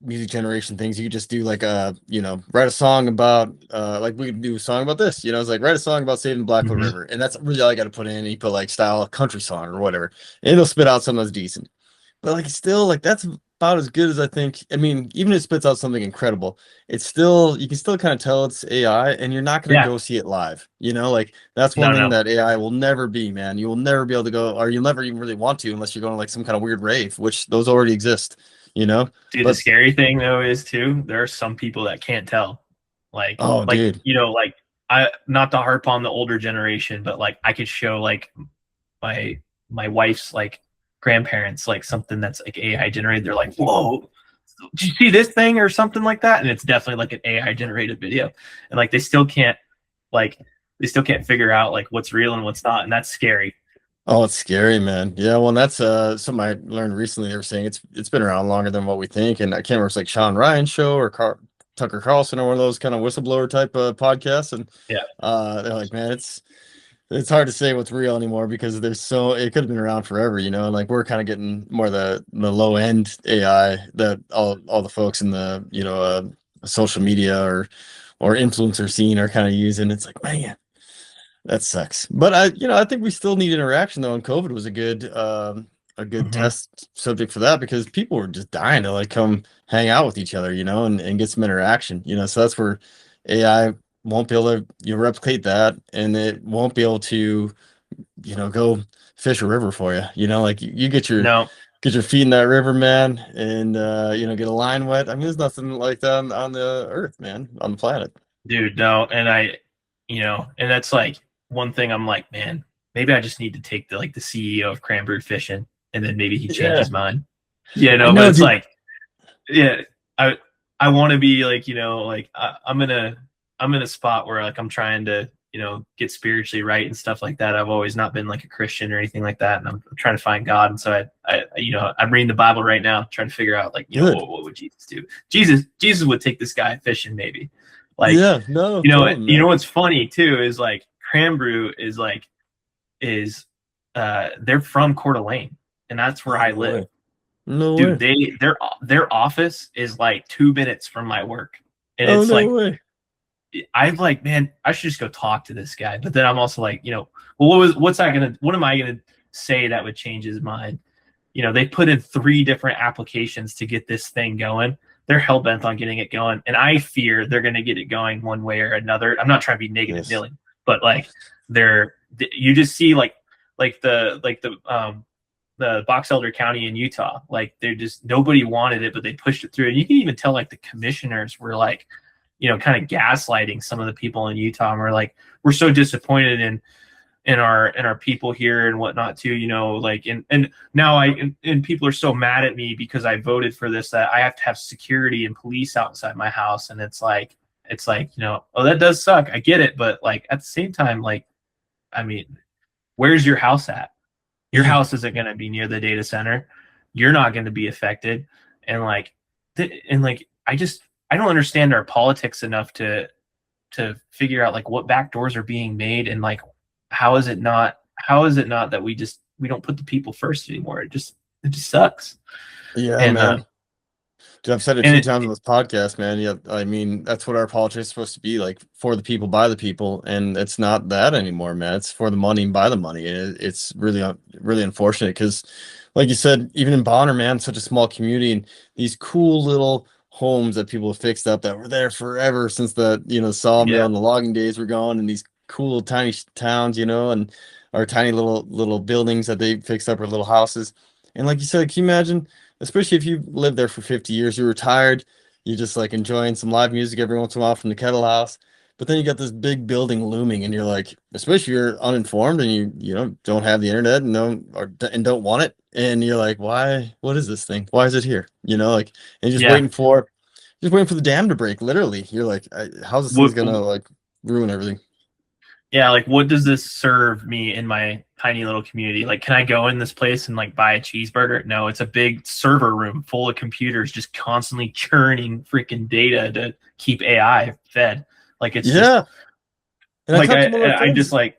music generation things, you could just do like write a song about like we could do a song about this, it's like write a song about saving Blackfoot mhm, River, and that's really all I got to put in. And you put like style country song or whatever, and it'll spit out something that's decent. But like still, like that's about as good as I think. I mean, even if it spits out something incredible, it's still, you can still kind of tell it's AI, and you're not gonna yeah, go see it live. Like that's one no, thing no, that AI will never be, man. You will never be able to go, or you'll never even really want to, unless you're going to like some kind of weird rave, which those already exist, you know. dude, the But scary thing though is too, there are some people that can't tell. oh, dude, Like I, not to harp on the older generation, but like I could show like my my wife's like grandparents like something that's like AI generated. They're like, whoa, did you see this thing or something like that? And it's definitely like an AI generated video. And like like they still can't figure out like what's real and what's not. And that's scary. oh, it's scary, man. Yeah, well, and that's something I learned recently. They were saying it's been around longer than what we think, and I can't remember if it's like Sean Ryan's show or Tucker Carlson or one of those kind of whistleblower type podcasts, and Yeah. they're like, man, it's hard to say what's real anymore because it could have been around forever, and like we're kind of getting more the low end AI that all the folks in the social media or influencer scene are kind of using. It's like, man, that sucks. But I think we still need interaction though, and COVID was a a good Hmm. test subject for that because people were just dying to like come hang out with each other, and get some interaction, so that's where AI won't be able to replicate that, and it won't be able to go fish a river for you. Like you No, get your feet in that river, man, and get a line wet. I mean, there's nothing like that on the earth, man, on the planet. dude, no. And and that's like one thing I'm like, man, maybe I just need to take the CEO of Cranberry Fishing, and then maybe he changed Yeah, his mind. I But know, it's dude. like, yeah, I I want to be like, I'm in a spot where like I'm trying to, get spiritually right and stuff like that. I've always not been like a Christian or anything like that, and I'm trying to find God. And so I'm reading the Bible right now, trying to figure out like, Good. what would Jesus do? Jesus would take this guy fishing maybe. Like, Yeah, no, totally, man. what's funny too is like Cranbrew is they're from Coeur d'Alene, and that's where Oh, I no live. way. No Dude, way. their office is like 2 minutes from my work, and Oh, it's no like way. I'm like, man, I should just go talk to this guy. But then I'm also like, well, what am I gonna say that would change his mind? They put in 3 different applications to get this thing going. They're hell bent on getting it going, and I fear they're gonna get it going one way or another. I'm not trying to be negative Yes. Millie, but like you just see the Box Elder County in Utah. Like they're just nobody wanted it, but they pushed it through. And you can even tell like the commissioners were like, kind of gaslighting some of the people in Utah. And we're so disappointed in our people here and whatnot too. Like and now and people are so mad at me because I voted for this that I have to have security and police outside my house. And it's like oh, that does suck. I get it, but like at the same time, like I mean, where's your house at? Your Yeah. house isn't going to be near the data center. You're not going to be affected. And I don't understand our politics enough to figure out like what back doors are being made, and like how is it not that we don't put the people first anymore. It just sucks. Yeah, And man. Dude, I've said it a and few it times on this podcast, man. Yeah, I mean, that's what our politics is supposed to be, like for the people, by the people, and it's not that anymore, man. It's for the money and by the money, and it's really, really unfortunate because, like you said, even in Bonner, man, such a small community, and these cool little homes that people have fixed up that were there forever since the sawmill Yeah, and the logging days were gone, and these cool tiny towns, and our tiny little buildings that they fixed up, or little houses, and like you said, can you imagine? Especially if you lived there for 50 years, you're retired, you're just like enjoying some live music every once in a while from the kettle house. But then you got this big building looming, and you're like, especially if you're uninformed and you don't have the internet and don't want it, and you're like, why? What is this thing? Why is it here? Like, and yeah. just waiting for the dam to break. Literally, you're like, how's this thing's What gonna like ruin everything? Yeah, like what does this serve me in my tiny little community? Like, can I go in this place and like buy a cheeseburger? No, it's a big server room full of computers just constantly churning freaking data to keep AI fed. Like it's just Yeah, and I like talked to one of my I friends. just like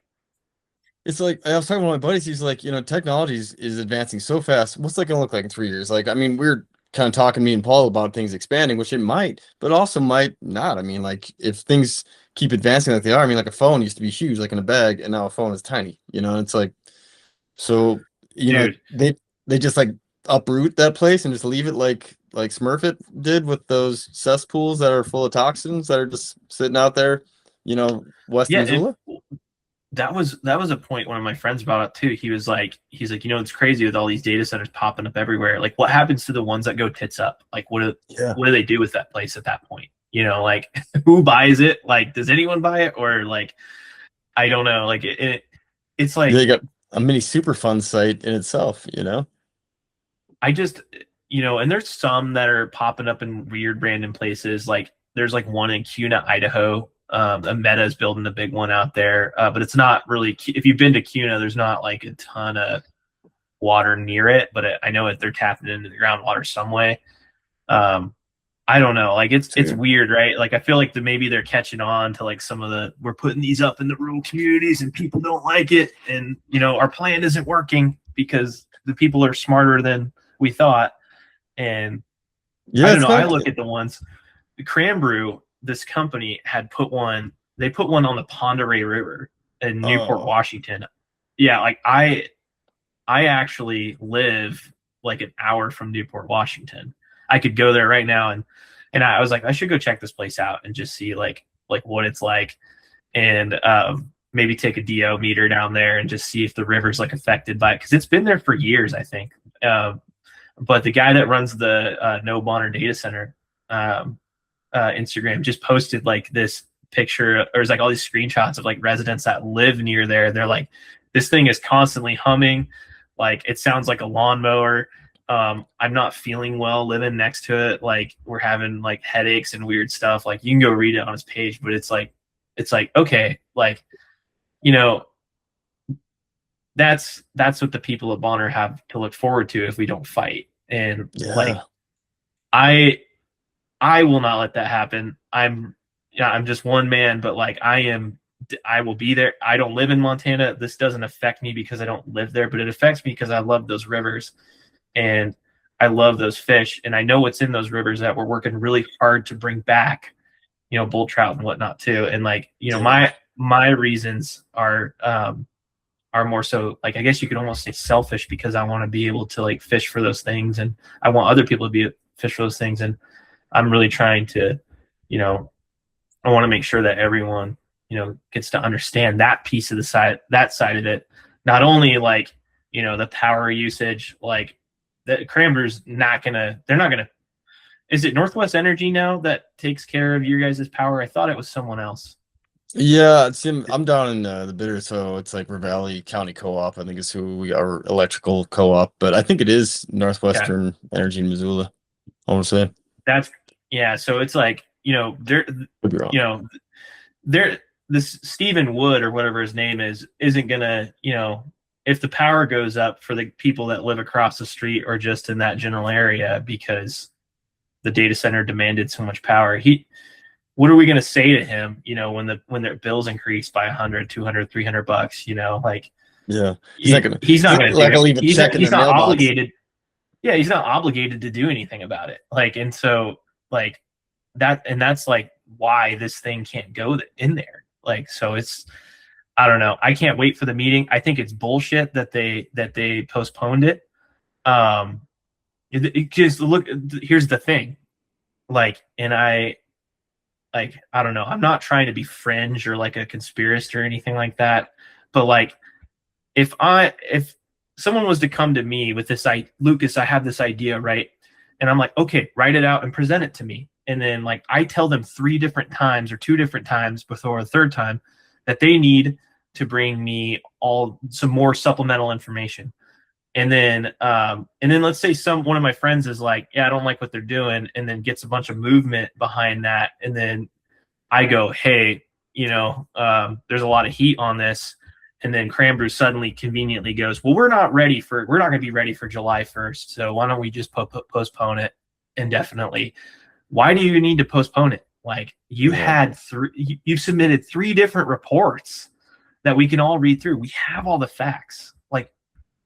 It's like I was talking to my buddies. He's like, technology is advancing so fast. What's that gonna look like in 3 years? Like, I mean, we're kind of talking me and Paul about things expanding, which it might, but also might not. I mean, like if things keep advancing like they are, I mean, like a phone used to be huge, like in a bag, and now a phone is tiny. It's like so. dude, They just like uproot that place and just leave it like Smurfit did with those cesspools that are full of toxins that are just sitting out there. West of yeah, and Missoula. that was a point one of my friends brought up too. He's like, it's crazy with all these data centers popping up everywhere. Like what happens to the ones that go tits up? Like Yeah. what do they do with that place at that point? Like who buys it? Like does anyone buy it? Or like I don't know. Like it's Yeah, like you got a mini Superfund site in itself. I just and there's some that are popping up in weird random places. Like there's like one in Cuna, Idaho. A Meta is building a big one out there, but it's not really. If you've been to Cuna, there's not like a ton of water near it, but I know they're tapping into the groundwater some way. Um, I don't know. Like it's Dude. weird, right? Like I feel like maybe they're catching on to like some of we're putting these up in the rural communities and people don't like it, and our plan isn't working because the people are smarter than we thought. And I Yeah, don't it's know. I kind look at the Cranbrew, this company had they put one on the Pend Oreille River in Newport, oh Washington. Yeah, like I actually live like an hour from Newport, Washington. I could go there right now, and I was like, I should go check this place out and just see like what it's like, and maybe take a DO meter down there and just see if the river's like affected by it, because it's been there for years, I think. But the guy that runs the No Bonner Data Center Instagram just posted like this picture, or it's like all these screenshots of like residents that live near there. They're like, this thing is constantly humming, like it sounds like a lawnmower. I'm not feeling well living next to it. Like we're having like headaches and weird stuff. Like you can go read it on his page, but it's like okay, like, you know, that's what the people of Bonner have to look forward to if we don't fight. And like I will not let that happen. I'm just one man, but like I will be there. I don't live in Montana. This doesn't affect me because I don't live there, but it affects me because I love those rivers and I love those fish. And I know what's in those rivers that we're working really hard to bring back, you know, bull trout and whatnot too. And like, you know, my reasons are more so like, I guess you could almost say selfish, because I want to be able to like fish for those things. And I want other people to be fish for those things. And I'm really trying to, you know, I want to make sure that everyone, you know, gets to understand that piece of that side of it. Not only like, you know, the power usage, like the Cranberry's they're not gonna, is it Northwest Energy now that takes care of your guys' power? I thought it was someone else. Yeah, I'm down in the Bitter, so it's like Ravalli County Co-op, I think is who we are, electrical co-op, but I think it is Northwestern Energy in Missoula, I want to say. That's, yeah, so it's like, you know, you know, this Stephen Wood or whatever his name is isn't gonna, you know, if the power goes up for the people that live across the street or just in that general area because the data center demanded so much power, what are we going to say to him, you know, when their bills increase by 100, 200, $300, you know, like, yeah, he's not going to like leave a check in he's their not mailbox. obligated. Yeah, he's not obligated to do anything about it. Like, and so like that's like why this thing can't go in there. Like, so it's, I don't know. I can't wait for the meeting. I think it's bullshit that they postponed it. Just look, here's the thing. Like, and I don't know. I'm not trying to be fringe or like a conspiracist or anything like that. But like, if someone was to come to me with this, Lucas, I have this idea, right? And I'm like, okay, write it out and present it to me. And then like, I tell them 3 different times or 2 different times before a third time that they need to bring me some more supplemental information. And then let's say one of my friends is like, yeah, I don't like what they're doing, and then gets a bunch of movement behind that. And then I go, hey, you know, there's a lot of heat on this. And then Cranbrew suddenly conveniently goes, well, we're not going to be ready for July 1st. So why don't we just postpone it indefinitely? Why do you need to postpone it? Like, you submitted 3 different reports that we can all read through. We have all the facts. Like,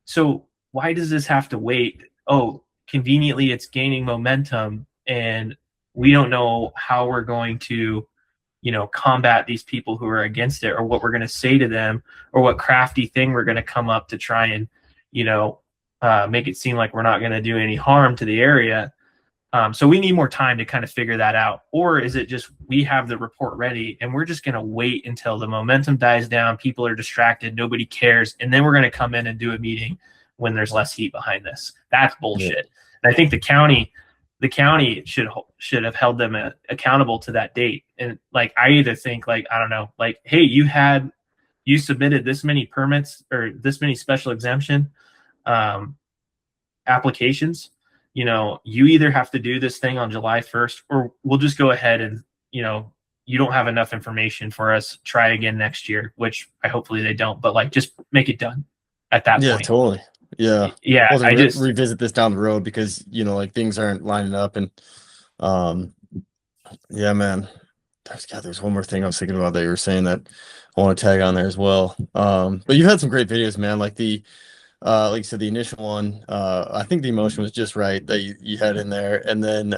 so why does this have to wait? Oh, conveniently it's gaining momentum and we don't know how we're going to, you know, combat these people who are against it, or what we're going to say to them, or what crafty thing we're going to come up to try and, you know, make it seem like we're not going to do any harm to the area. So we need more time to kind of figure that out. Or is it just we have the report ready and we're just going to wait until the momentum dies down, people are distracted, nobody cares, and then we're going to come in and do a meeting when there's less heat behind this? That's bullshit. Yeah. And I think the county should have held them accountable to that date. And like, I either think like, I don't know, like, hey, you submitted this many permits or this many special exemption applications. You know, you either have to do this thing on July 1st, or we'll just go ahead and, you know, you don't have enough information for us. Try again next year, which hopefully they don't, but like, just make it done at that point. Yeah, totally. Yeah. Yeah. I just revisit this down the road because, you know, like things aren't lining up. And yeah, man, there's one more thing I was thinking about that you were saying that I want to tag on there as well. But you've had some great videos, man. Like like you said, the initial one, I think the emotion was just right that you had in there. And then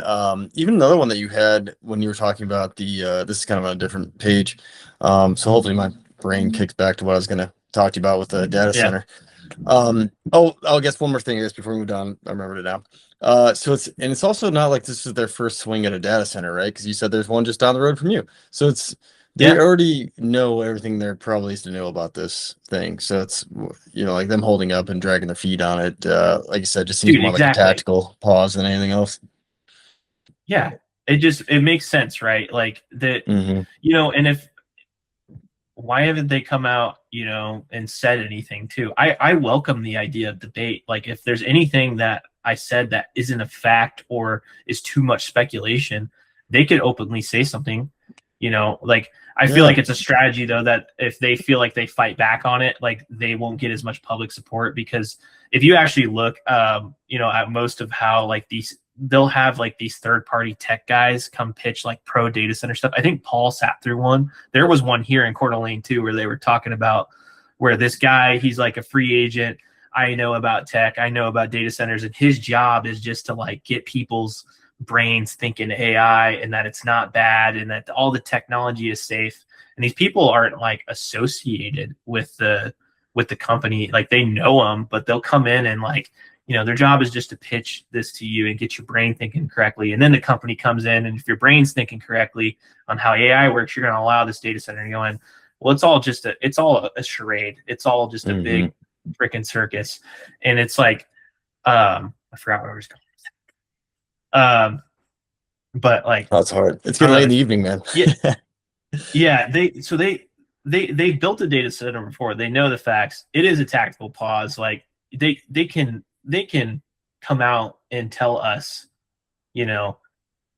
even another one that you had when you were talking about this is kind of on a different page. So hopefully my brain kicks back to what I was going to talk to you about with the data center. I guess one more thing is before we move on. I remembered it now. So it's also not like this is their first swing at a data center, right? Because you said there's one just down the road from you. So they Yeah, already know everything there probably is to know about this thing. So it's, like them holding up and dragging their feet on it. Like you said, just seems dude, more like a exactly. tactical pause than anything else. Yeah, it makes sense, right? Like that, Mm-hmm. and if why haven't they come out, and said anything too? I welcome the idea of debate. Like if there's anything that I said that isn't a fact or is too much speculation, they could openly say something, like I feel Yeah. like it's a strategy though that if they feel like they fight back on it, like they won't get as much public support because if you actually look, at most of how like they'll have like these third party tech guys come pitch like pro data center stuff. I think Paul sat through one. There was one here in Coeur d'Alene too, where they were talking about where this guy, he's like a free agent. I know about tech. I know about data centers, and his job is just to like get people's brains thinking AI and that it's not bad and that all the technology is safe. And these people aren't like associated with the company, like they know them, but they'll come in and like their job is just to pitch this to you and get your brain thinking correctly. And then the company comes in, and if your brain's thinking correctly on how AI works, you're going to allow this data center to go in. Well, it's all a charade. It's all just a Mm-hmm. big freaking circus. And it's like, I forgot where I was going. But like, That's hard. It's I getting don't late know. in the evening, man. Yeah. They built a data center before. They know the facts. It is a tactical pause. Like they can come out and tell us,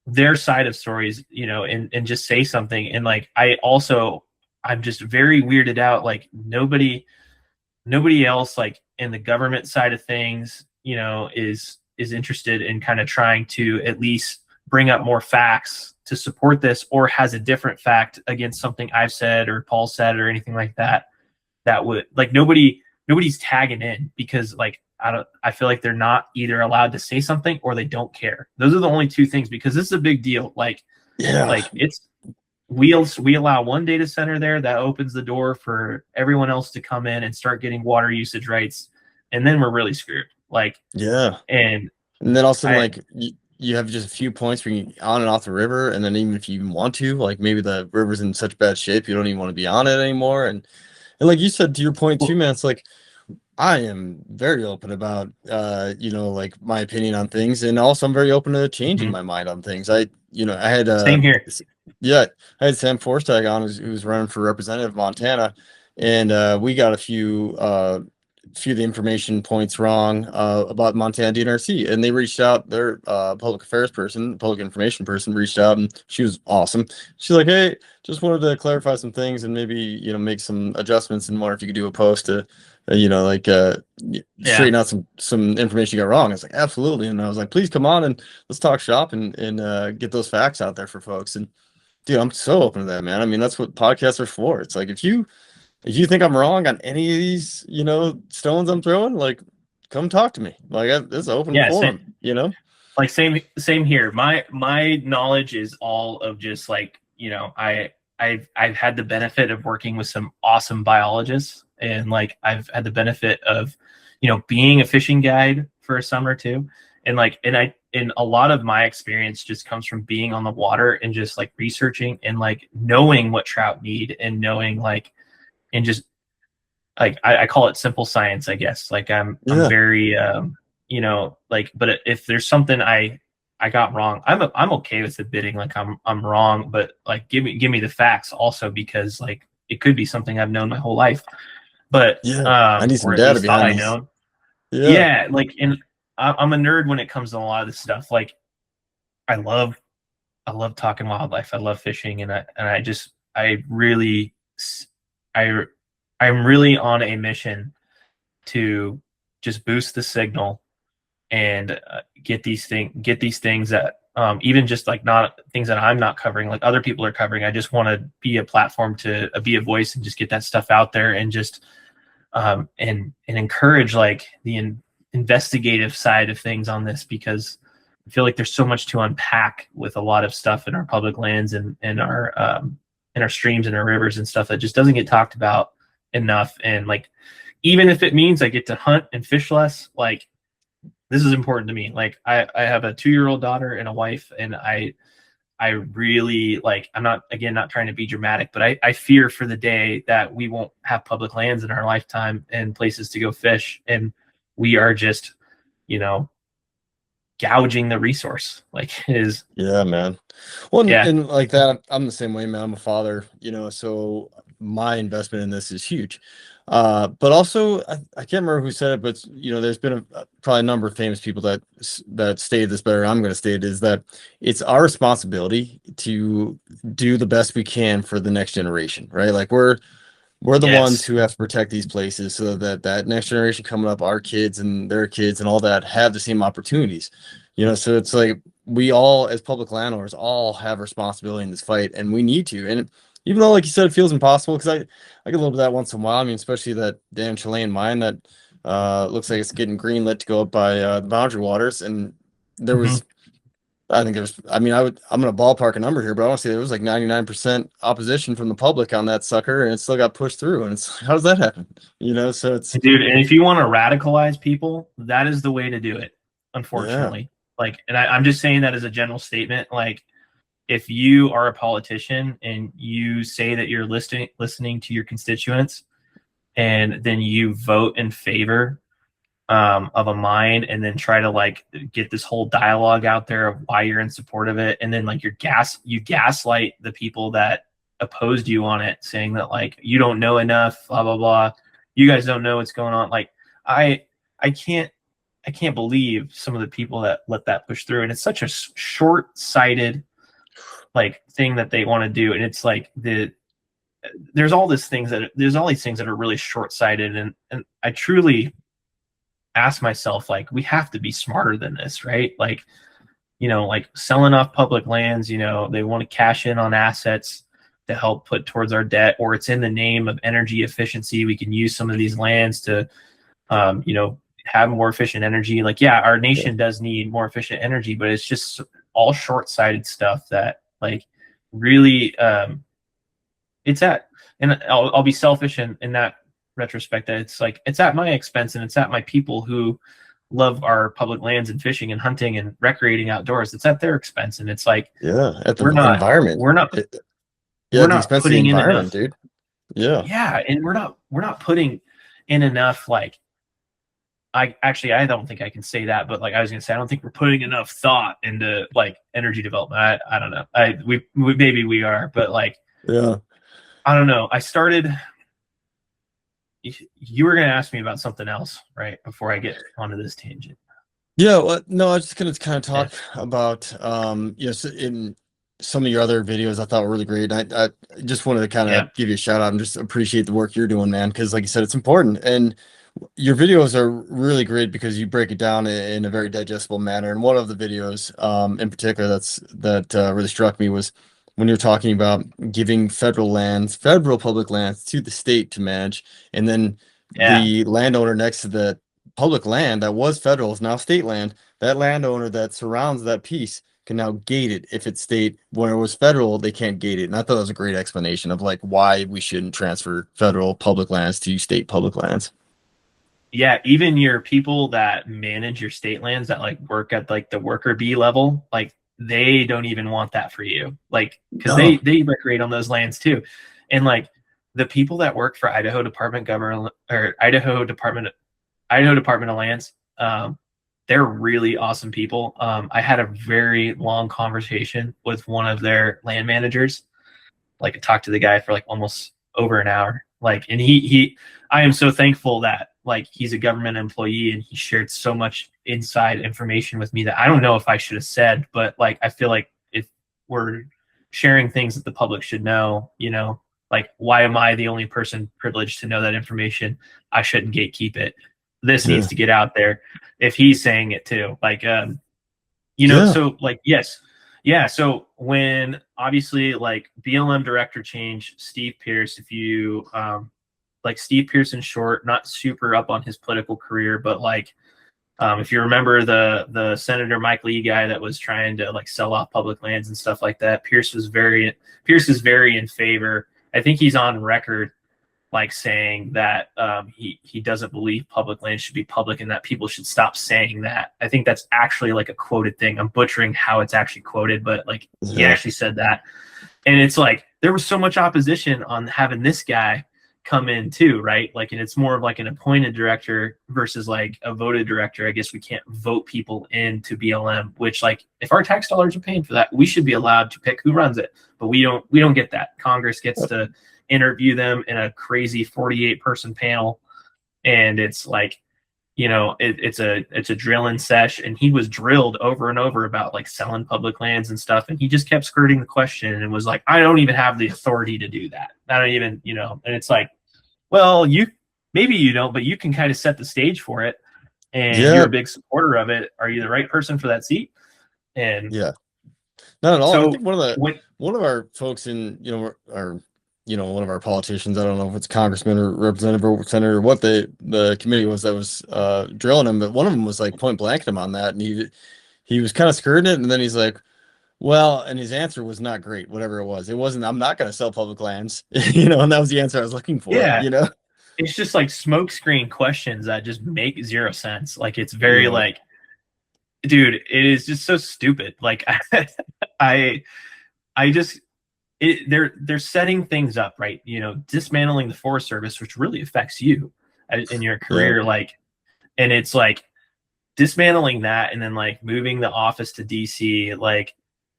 their side of stories, and just say something. And like I'm just very weirded out. Like nobody else like in the government side of things, is interested in kind of trying to at least bring up more facts to support this, or has a different fact against something I've said or Paul said or anything like that. That would like nobody's tagging in because like I feel like they're not either allowed to say something or they don't care. Those are the only two things because this is a big deal. Like Yeah. it's we allow one data center there that opens the door for everyone else to come in and start getting water usage rights, and then we're really screwed. Like Yeah. and And then also I like you have just a few points where you on and off the river, and then even if you even want to, like maybe the river's in such bad shape you don't even want to be on it anymore. And like you said, to your point too, man, it's like I am very open about like my opinion on things, and also I'm very open to changing Mhm. my mind on things. I had Same here. yeah, I had Sam Forstag on who's running for representative of Montana, and we got a few of the information points wrong about Montana DNRC, and they reached out. Their public affairs person, public information person, reached out, and she was awesome. She's like, "Hey, just wanted to clarify some things and maybe make some adjustments, and wonder if you could do a post to, Yeah. straighten out some information you got wrong." I was like, "Absolutely," and I was like, "Please come on and let's talk shop and get those facts out there for folks." And dude, I'm so open to that, man. I mean, that's what podcasts are for. It's like if you think I'm wrong on any of these, stones I'm throwing, like, come talk to me. Like, it's an open Yeah. forum. Like same here. My knowledge is all of just like I've had the benefit of working with some awesome biologists, and like I've had the benefit of being a fishing guide for a summer too, and like and a lot of my experience just comes from being on the water and just like researching and like knowing what trout need and knowing like and just like I call it simple science, I guess. Like I'm Yeah, very like, but if there's something I got wrong, I'm okay with admitting like I'm wrong, but like give me the facts also because like it could be something I've known my whole life, but yeah. I need some or at data least thought behind I this. known. Yeah, Yeah, like and I'm a nerd when it comes to a lot of this stuff. Like I love talking wildlife. I love fishing, and I really I I'm really on a mission to just boost the signal and get these things that even just like not things that I'm not covering, like other people are covering. I just want to be a platform to be a voice and just get that stuff out there and just and encourage like the investigative side of things on this because I feel like there's so much to unpack with a lot of stuff in our public lands and in our streams and our rivers and stuff that just doesn't get talked about enough. And like even if it means I get to hunt and fish less, like this is important to me. Like I have a 2-year-old daughter and a wife, and I really like, I'm not, again, not trying to be dramatic, but I fear for the day that we won't have public lands in our lifetime and places to go fish. And we are just, you know, gouging the resource. Like is, Yeah, man. Well, yeah. and like that, I'm the same way, man. I'm a father, so my investment in this is huge. But also, I can't remember who said it, but there's been probably a number of famous people that stated this better. I'm going to state it, is that it's our responsibility to do the best we can for the next generation, right? Like we're the ones Yes. who have to protect these places so that that next generation coming up, our kids and their kids and all that, have the same opportunities. So it's like we all, as public landowners, all have responsibility in this fight, and we need to. And even though, like you said, it feels impossible, because I get a little bit of that once in a while. I mean, especially that damn Chilean mine that looks like it's getting greenlit to go up by the Boundary Waters, and there Mhm. was I think there's, I mean, I'm going to ballpark a number here, but I want to say there was like 99% opposition from the public on that sucker, and it still got pushed through. And it's, how does that happen? So it's, Dude, and if you want to radicalize people, that is the way to do it, yeah, unfortunately. Like, and I'm just saying that as a general statement. Like, if you are a politician and you say that you're listening to your constituents, and then you vote in favor of a mine, and then try to like get this whole dialogue out there of why you're in support of it, and then like you gaslight the people that opposed you on it, saying that like you don't know enough, blah blah blah, you guys don't know what's going on. Like I I can't believe some of the people that let that push through, and it's such a short-sighted like thing that they want to do. And it's like there's all these things that are really short-sighted, and I truly ask myself, like, we have to be smarter than this, right? Like, like selling off public lands, they want to cash in on assets to help put towards our debt, or it's in the name of energy efficiency. We can use some of these lands to, have more efficient energy. Like, yeah, our nation does need more efficient energy, but it's just all short-sighted stuff that like really, it's at, and I'll be selfish in that retrospect, that it's like it's at my expense, and it's at my people who love our public lands and fishing and hunting and recreating outdoors. It's at their expense, and it's like yeah, at the we're not environment. we're not Yeah, we're at the not expense of the putting in environment, enough. dude. Yeah. Yeah, and we're not putting in enough. Like, I don't think I can say that, but like I was gonna say, I don't think we're putting enough thought into like energy development. I don't know. We maybe we are, but like Yeah. I don't know. I started. You were going to ask me about something else, right? Before I get onto this tangent. Yeah, well, no, I was just gonna kind of Yeah. talk about so in some of your other videos I thought were really great. I just wanted to kind Yeah. of give you a shout out and just appreciate the work you're doing, man, because like you said, it's important. And your videos are really great because you break it down in a very digestible manner. And one of the videos in particular that really struck me was when you're talking about giving federal public lands to the state to manage, and then Yeah. the landowner next to the public land that was federal is now state land. That landowner that surrounds that piece can now gate it if it's state. When it was federal, they can't gate it. And I thought that was a great explanation of like why we shouldn't transfer federal public lands to state public lands. Yeah. Even your people that manage your state lands that like work at like the worker bee level, like they don't even want that for you. Like, cause No. they recreate on those lands too. And like the people that work for Idaho Department of Lands, they're really awesome people. I had a very long conversation with one of their land managers. Like I talked to the guy for like almost over an hour. Like, and I am so thankful that like he's a government employee and he shared so much inside information with me that I don't know if I should have said, but like I feel like if we're sharing things that the public should know, like why am I the only person privileged to know that information? I shouldn't gatekeep it. This needs Yeah. to get out there. If he's saying it too, like Yeah. so like yes, yeah. So when obviously like BLM director change, Steve Pierce, if you like Steve Pierce in short, not super up on his political career, but like if you remember the Senator Mike Lee guy that was trying to like sell off public lands and stuff like that, Pierce is very in favor. I think he's on record like saying that he doesn't believe public land should be public and that people should stop saying that. I think that's actually like a quoted thing. I'm butchering how it's actually quoted, but like he Yeah. actually said that. And it's like there was so much opposition on having this guy come in too, right? Like, and it's more of like an appointed director versus like a voted director. I guess we can't vote people into BLM, which, like, if our tax dollars are paying for that, we should be allowed to pick who runs it. But we don't get that. Congress gets to interview them in a crazy 48-person panel, and it's like, you know, it's a drilling sesh, and he was drilled over and over about like selling public lands and stuff, and he just kept skirting the question and was like, I don't even have the authority to do that. I don't even, you know. And it's like, well, maybe you don't, but you can kind of set the stage for it, and you're a big supporter of it. Are you the right person for that seat? And Yeah, not at all. so I think one of our folks in, one of our politicians, I don't know if it's congressman or representative or senator, or what the committee was that was drilling him, but one of them was like point blank him on that, and he was kind of skirting it, and then he's like, well, and his answer was not great, whatever it was. It wasn't, I'm not going to sell public lands, and that was the answer I was looking for. Yeah, it's just like smokescreen questions that just make zero sense. Like, it's very like, dude, it is just so stupid. Like, they're setting things up, right? You know, dismantling the Forest Service, which really affects you in your career. Like, and it's like dismantling that and then like moving the office to DC, like,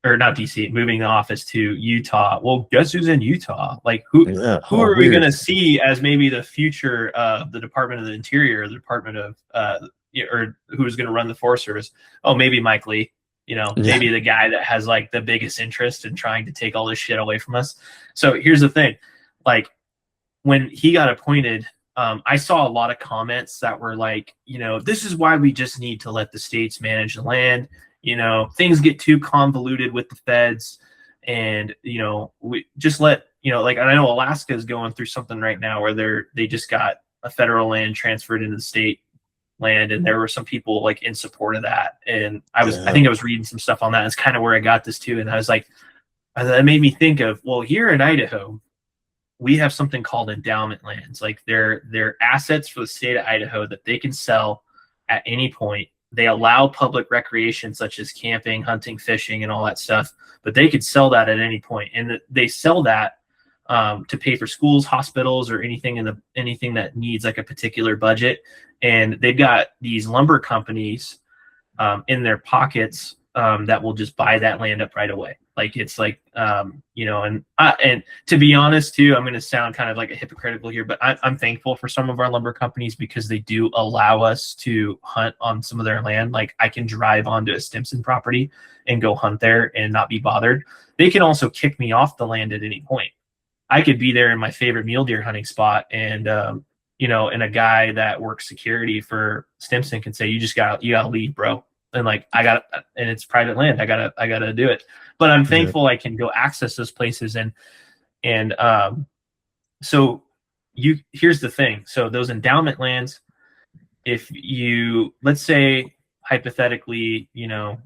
or not DC, moving the office to Utah. Well, guess who's in Utah? Like, who are we going to see as maybe the future of the Department of the Interior, the Department of, or who's going to run the Forest Service? Oh, maybe Mike Lee. You know, maybe the guy that has like the biggest interest in trying to take all this shit away from us. So here's the thing. Like, when he got appointed, I saw a lot of comments that were like, you know, this is why we just need to let the states manage the land. You know, things get too convoluted with the feds, and, you know, we just let, you know, like, I know Alaska is going through something right now where they just got a federal land transferred into the state land, and there were some people like in support of that, and I think I was reading some stuff on that. It's kind of where I got this too, and I was like, that made me think of, well, here in Idaho we have something called endowment lands. Like, they're assets for the state of Idaho that they can sell at any point. They allow public recreation such as camping, hunting, fishing, and all that stuff, but they could sell that at any point, and they sell that to pay for schools, hospitals, or anything that needs like a particular budget. And they've got these lumber companies in their pockets that will just buy that land up right away. Like, it's like, you know, and to be honest too, I'm going to sound kind of like a hypocritical here, but I'm thankful for some of our lumber companies because they do allow us to hunt on some of their land. Like, I can drive onto a Stimson property and go hunt there and not be bothered. They can also kick me off the land at any point. I could be there in my favorite mule deer hunting spot, and you know, and a guy that works security for Stimson can say, you gotta leave, bro. And like, and it's private land. I gotta do it. But I'm thankful I can go access those places. And so here's the thing. So those endowment lands, if you, let's say hypothetically, you know,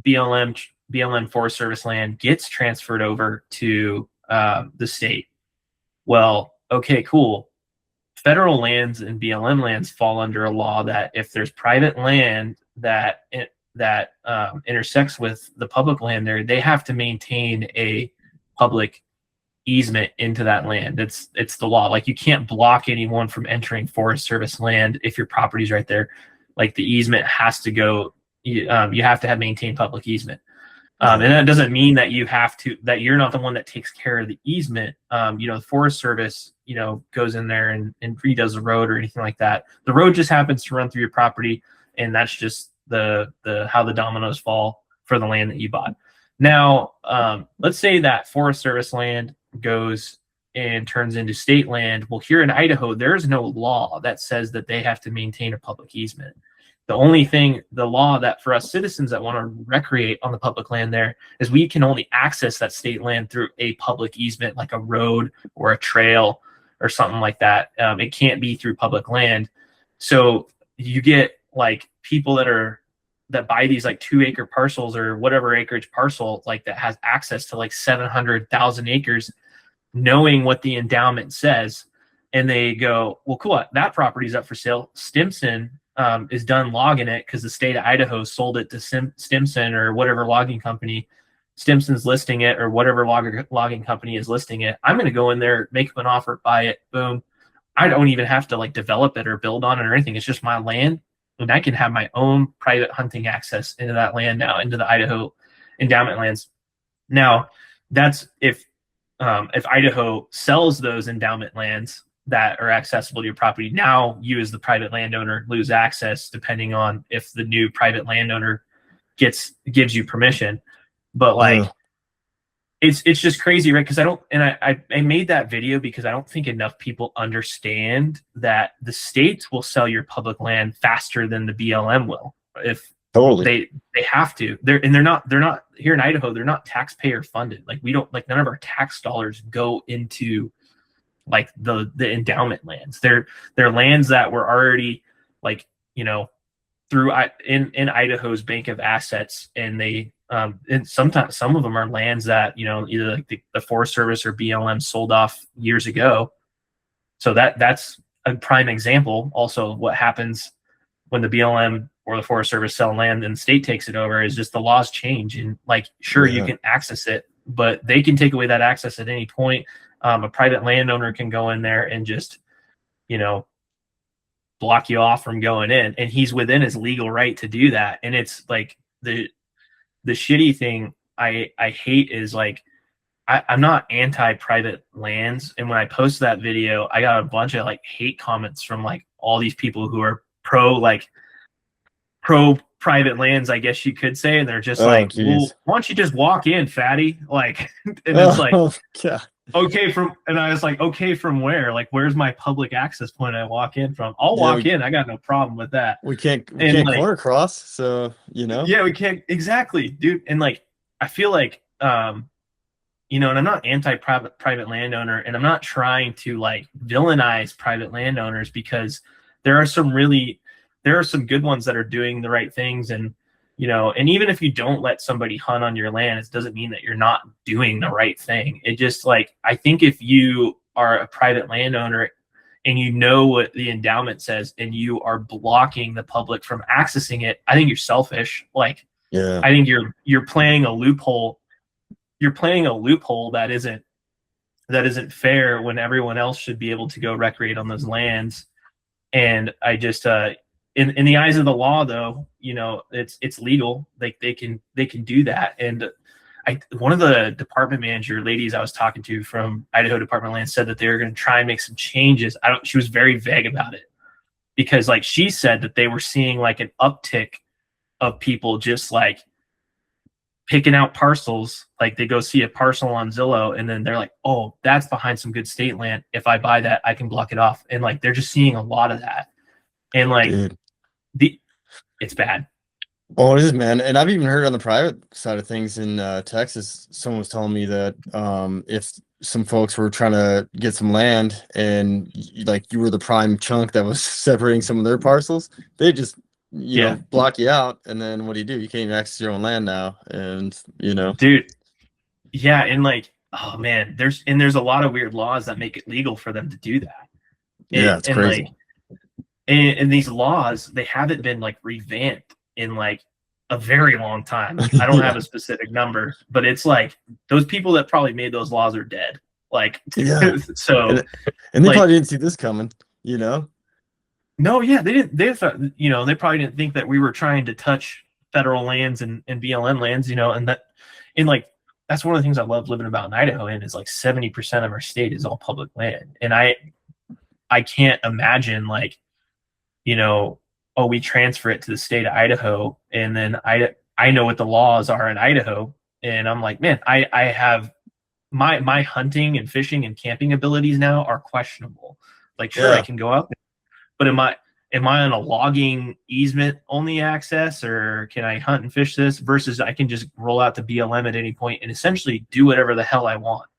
BLM Forest Service land gets transferred over to the state. Well, okay, cool. Federal lands and BLM lands fall under a law that if there's private land that intersects with the public land there, they have to maintain a public easement into that land. It's the law. Like, you can't block anyone from entering Forest Service land if your property's right there. Like, the easement has to go. You have to have maintained public easement. And that doesn't mean that that you're not the one that takes care of the easement. You know, the Forest Service, you know, goes in there and redoes the road or anything like that. The road just happens to run through your property, and that's just the how the dominoes fall for the land that you bought. Now, let's say that Forest Service land goes and turns into state land. Well, here in Idaho, there's no law that says that they have to maintain a public easement. The only thing, the law that for us citizens that want to recreate on the public land there, is we can only access that state land through a public easement, like a road or a trail or something like that. It can't be through public land. So you get like people that buy these like 2-acre parcels or whatever acreage parcel, like that has access to like 700,000 acres, knowing what the endowment says. and they go, well, cool, that property's up for sale. Stimson is done logging it because the state of Idaho sold it to Stimson or whatever logging company. Stimson's listing it, or whatever logging company is listing it. I'm going to go in there, make them an offer, buy it, boom. I don't even have to like develop it or build on it or anything. It's just my land, and I can have my own private hunting access into that land now, into the Idaho endowment lands. Now, that's if Idaho sells those endowment lands that are accessible to your property. Now, you as the private landowner lose access, depending on if the new private landowner gives you permission. But like, it's just crazy, right? Because I made that video because I don't think enough people understand that the states will sell your public land faster than the BLM will. If Totally. They have to. They're not here in Idaho, they're not taxpayer funded. Like, we don't, like, none of our tax dollars go into like the endowment lands. They're lands that were already, like, through in Idaho's bank of assets, and they and sometimes some of them are lands that either like the Forest Service or BLM sold off years ago. So that's a prime example. Also, what happens when the BLM or the Forest Service sell land and the state takes it over is just the laws change, and like, sure, you can access it, but they can take away that access at any point. A private landowner can go in there and just block you off from going in, and he's within his legal right to do that. And it's like the shitty thing I hate is, like, I'm not anti-private lands, and when I posted that video, I got a bunch of like hate comments from like all these people who are pro private lands, I guess you could say, and they're just well, why don't you just walk in, fatty? Like, and it's like, okay, and I was like, okay, from where? Like, where's my public access point I walk in from? I'll walk in. I got no problem with that. We can't corner cross, so Yeah, we can't, exactly, dude. And like, I feel like and I'm not anti-private landowner, and I'm not trying to like villainize private landowners, because there are some good ones that are doing the right things. And and even if you don't let somebody hunt on your land, it doesn't mean that you're not doing the right thing. It just, like, I think if you are a private landowner and you know what the endowment says and you are blocking the public from accessing it, I think you're selfish. Like, I think you're playing a loophole. You're playing a loophole that isn't fair, when everyone else should be able to go recreate on those lands. And I just in the eyes of the law, though, it's legal. Like, they can do that. And one of the department manager ladies I was talking to from Idaho Department of Land said that they were going to try and make some changes. She was very vague about it, because like, she said that they were seeing like an uptick of people just like picking out parcels. Like, they go see a parcel on Zillow, and then they're like, oh, that's behind some good state land. If I buy that, I can block it off. And like, they're just seeing a lot of that. And like, it's bad. Oh, it is, man. And I've even heard on the private side of things in Texas, someone was telling me that if some folks were trying to get some land, and like, you were the prime chunk that was separating some of their parcels, they just block you out. And then what do? You can't even access your own land now. And dude, yeah. And like, oh man, there's a lot of weird laws that make it legal for them to do that. It's crazy. Like, and these laws, they haven't been like revamped in like a very long time. I don't have a specific number, but it's like, those people that probably made those laws are dead. Like, so, and they probably didn't see this coming, No, yeah, they didn't. They thought, they probably didn't think that we were trying to touch federal lands and BLM lands, and like, that's one of the things I love living about in Idaho, and is like 70% of our state is all public land. And I can't imagine, like, we transfer it to the state of Idaho, and then I know what the laws are in Idaho, and I'm like, man, I have my hunting and fishing and camping abilities now are questionable. Like, sure, I can go out there, but am I on a logging easement only access, or can I hunt and fish this, versus I can just roll out to BLM at any point and essentially do whatever the hell I want.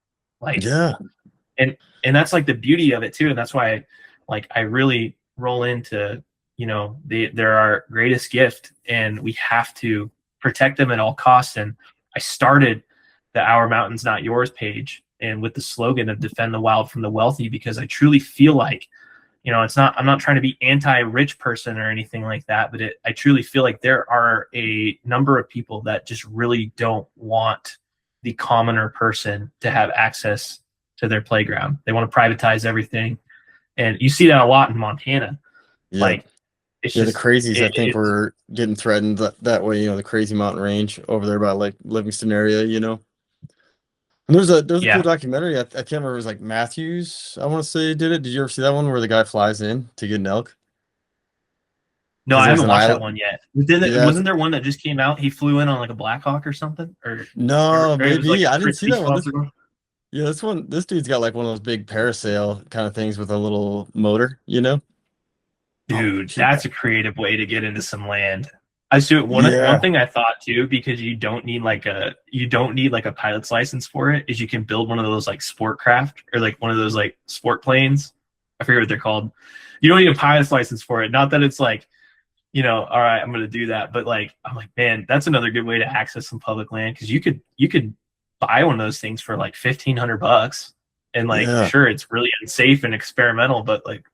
Like, and that's like the beauty of it too. And that's why I really roll into, they're our greatest gift, and we have to protect them at all costs. And I started the Our Mountains Not Yours page and with the slogan of defend the wild from the wealthy, because I truly feel like, I'm not trying to be anti-rich person or anything like that, but I truly feel like there are a number of people that just really don't want the commoner person to have access to their playground. They want to privatize everything. And you see that a lot in Montana. Yeah. Like, it's Yeah, the just, crazies, I think, it's, were getting threatened that way, the crazy mountain range over there by like Livingston area. And there's a cool yeah. documentary. I can't remember, it was like Matthews, I want to say, did it. Did you ever see that one where the guy flies in to get an elk? No, Because I there's haven't an watched that island. one yet. Yeah, Wasn't there one that just came out? He flew in on like a Blackhawk or something, no, or it was like maybe. a I didn't see crispy that one. sponsor. Yeah, this dude's got like one of those big parasail kind of things with a little motor. Oh, Dude, shoot. that's a creative way to get into some land. I see it. One Yeah. thing I thought too, because you don't need like a pilot's license for it, is you can build one of those like sport craft or like one of those like sport planes. I forget what they're called. You don't need a pilot's license for it. Not that it's like, all right, I'm gonna do that. But like, I'm like, man, that's another good way to access some public land, because you could buy one of those things for like $1,500, and like, Yeah. sure, it's really unsafe and experimental, but like,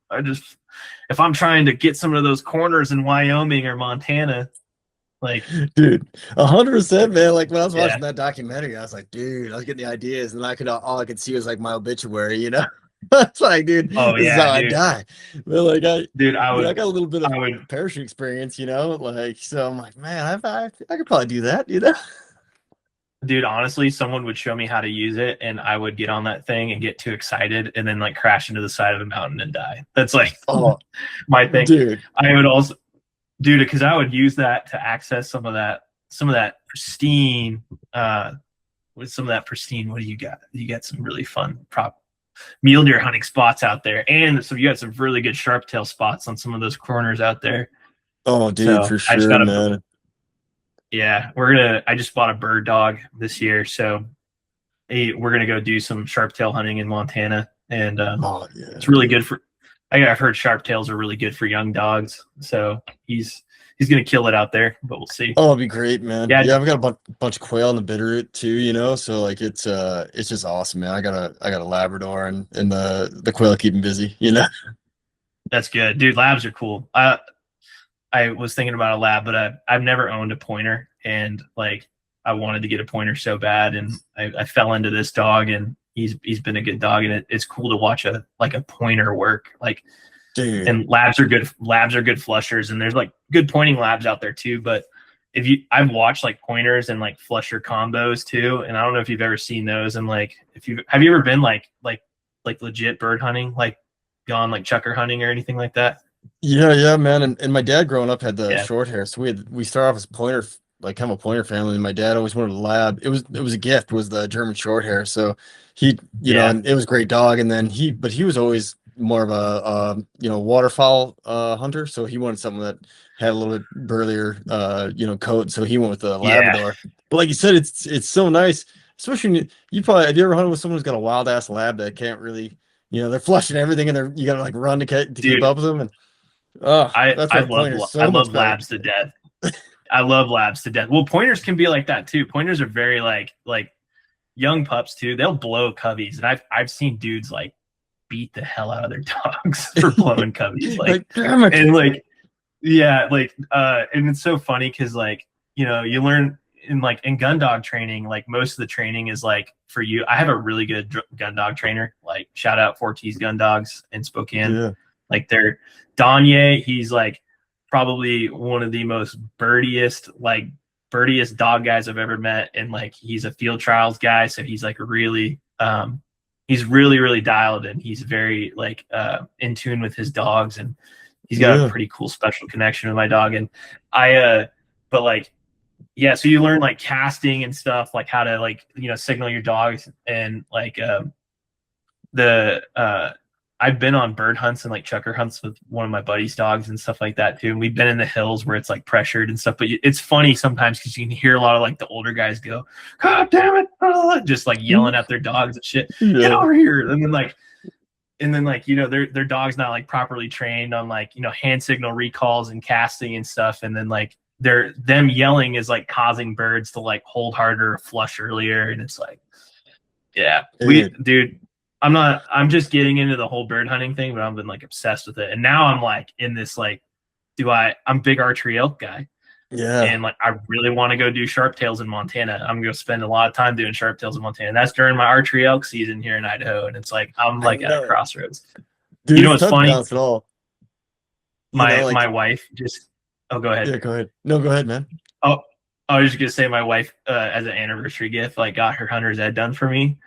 if I'm trying to get some of those corners in Wyoming or Montana, like, Dude, 100%, man. Like when I was yeah, watching that documentary, I was like, dude, I was getting the ideas, and all I could see was like my obituary. It's like, dude, oh this is how yeah, I die. But like dude, I got a little bit of I would, parachute experience, like so I'm like, man, I could probably do that, dude, honestly, someone would show me how to use it, and I would get on that thing and get too excited, and then like crash into the side of the mountain and die. That's like Oh, my thing. dude. I would also, dude, because I would use that to access some of that pristine, with some of that pristine. What do you got? You got some really fun mule deer hunting spots out there, and so you got some really good sharp-tail spots on some of those corners out there. Oh, dude, So for I just sure, got man. I just bought a bird dog this year, so we're gonna go do some sharp-tail hunting in Montana, and Oh, yeah, it's really dude. good for. I've heard sharp-tails are really good for young dogs, so he's gonna kill it out there, but we'll see. Oh, it'd be great, man. Yeah, Yeah, I've got a bunch of quail in the Bitterroot too, so like it's just awesome, man. I got a Labrador, and the quail keep him busy. that's good, dude. Labs are cool. I was thinking about a lab, but I've never owned a pointer, and like I wanted to get a pointer so bad, and I fell into this dog, and he's been a good dog, and it's cool to watch a pointer work. Like, Dude. and labs are good flushers, and there's like good pointing labs out there too. But I've watched like pointers and like flusher combos too, and I don't know if you've ever seen those. And like, have you ever been like legit bird hunting, like gone like chucker hunting or anything like that? Yeah, man. And my dad growing up had the Yeah, short hair, so we started off as pointer, like kind of a pointer family. And my dad always wanted a lab. It was a gift, was the German short hair. So he, yeah, and it was a great dog. And then but he was always more of a waterfowl hunter. So he wanted something that had a little bit burlier coat. So he went with the yeah, Labrador. But like you said, it's so nice, especially when you probably, have you ever hunted with someone who's got a wild ass lab that can't really, they're flushing everything, and you gotta like run to keep dude. up with them. And oh, I that's I where a love pointer is I so much love better. labs to death. I love labs to death. Well, pointers can be like that too. Pointers are very like young pups too. They'll blow coveys, and I've seen dudes like beat the hell out of their dogs for blowing coveys. Like, Like, damn it. and like, yeah, like, and it's so funny because like, you learn in gun dog training, like most of the training is like for you. I have a really good gun dog trainer. Like, shout out Forties Gun Dogs in Spokane. Yeah. Like, they're Danye. He's like probably one of the most birdiest dog guys I've ever met, and like he's a field trials guy, so he's like he's really really dialed, and he's very like in tune with his dogs, and he's got a Yeah. pretty cool special connection with my dog. And but like, yeah, so you learn like casting and stuff, like how to like signal your dogs, and like the I've been on bird hunts and like chucker hunts with one of my buddy's dogs and stuff like that too. And we've been in the hills where it's like pressured and stuff. But it's funny sometimes because you can hear a lot of like the older guys go, "God damn it!" just like yelling at their dogs and shit. Get Yeah. over here! And then like their dog's not like properly trained on like hand signal recalls and casting and stuff. And then like them yelling is like causing birds to like hold harder, flush earlier, and it's like Yeah, dude, I'm just getting into the whole bird hunting thing, but I've been like obsessed with it. And now I'm like in this, like, I'm a big archery elk guy. Yeah. And like, I really want to go do sharp tails in Montana. I'm going to spend a lot of time doing sharp tails in Montana. And that's during my archery elk season here in Idaho. And it's like, I'm I like at a know. crossroads. Dude, You know, it's what's tough to funny? balance it all. My Like, wife just, oh, go ahead. yeah, go ahead. No, go ahead, man. Oh, I was just going to say my wife, as an anniversary gift, like got her hunter's ed done for me.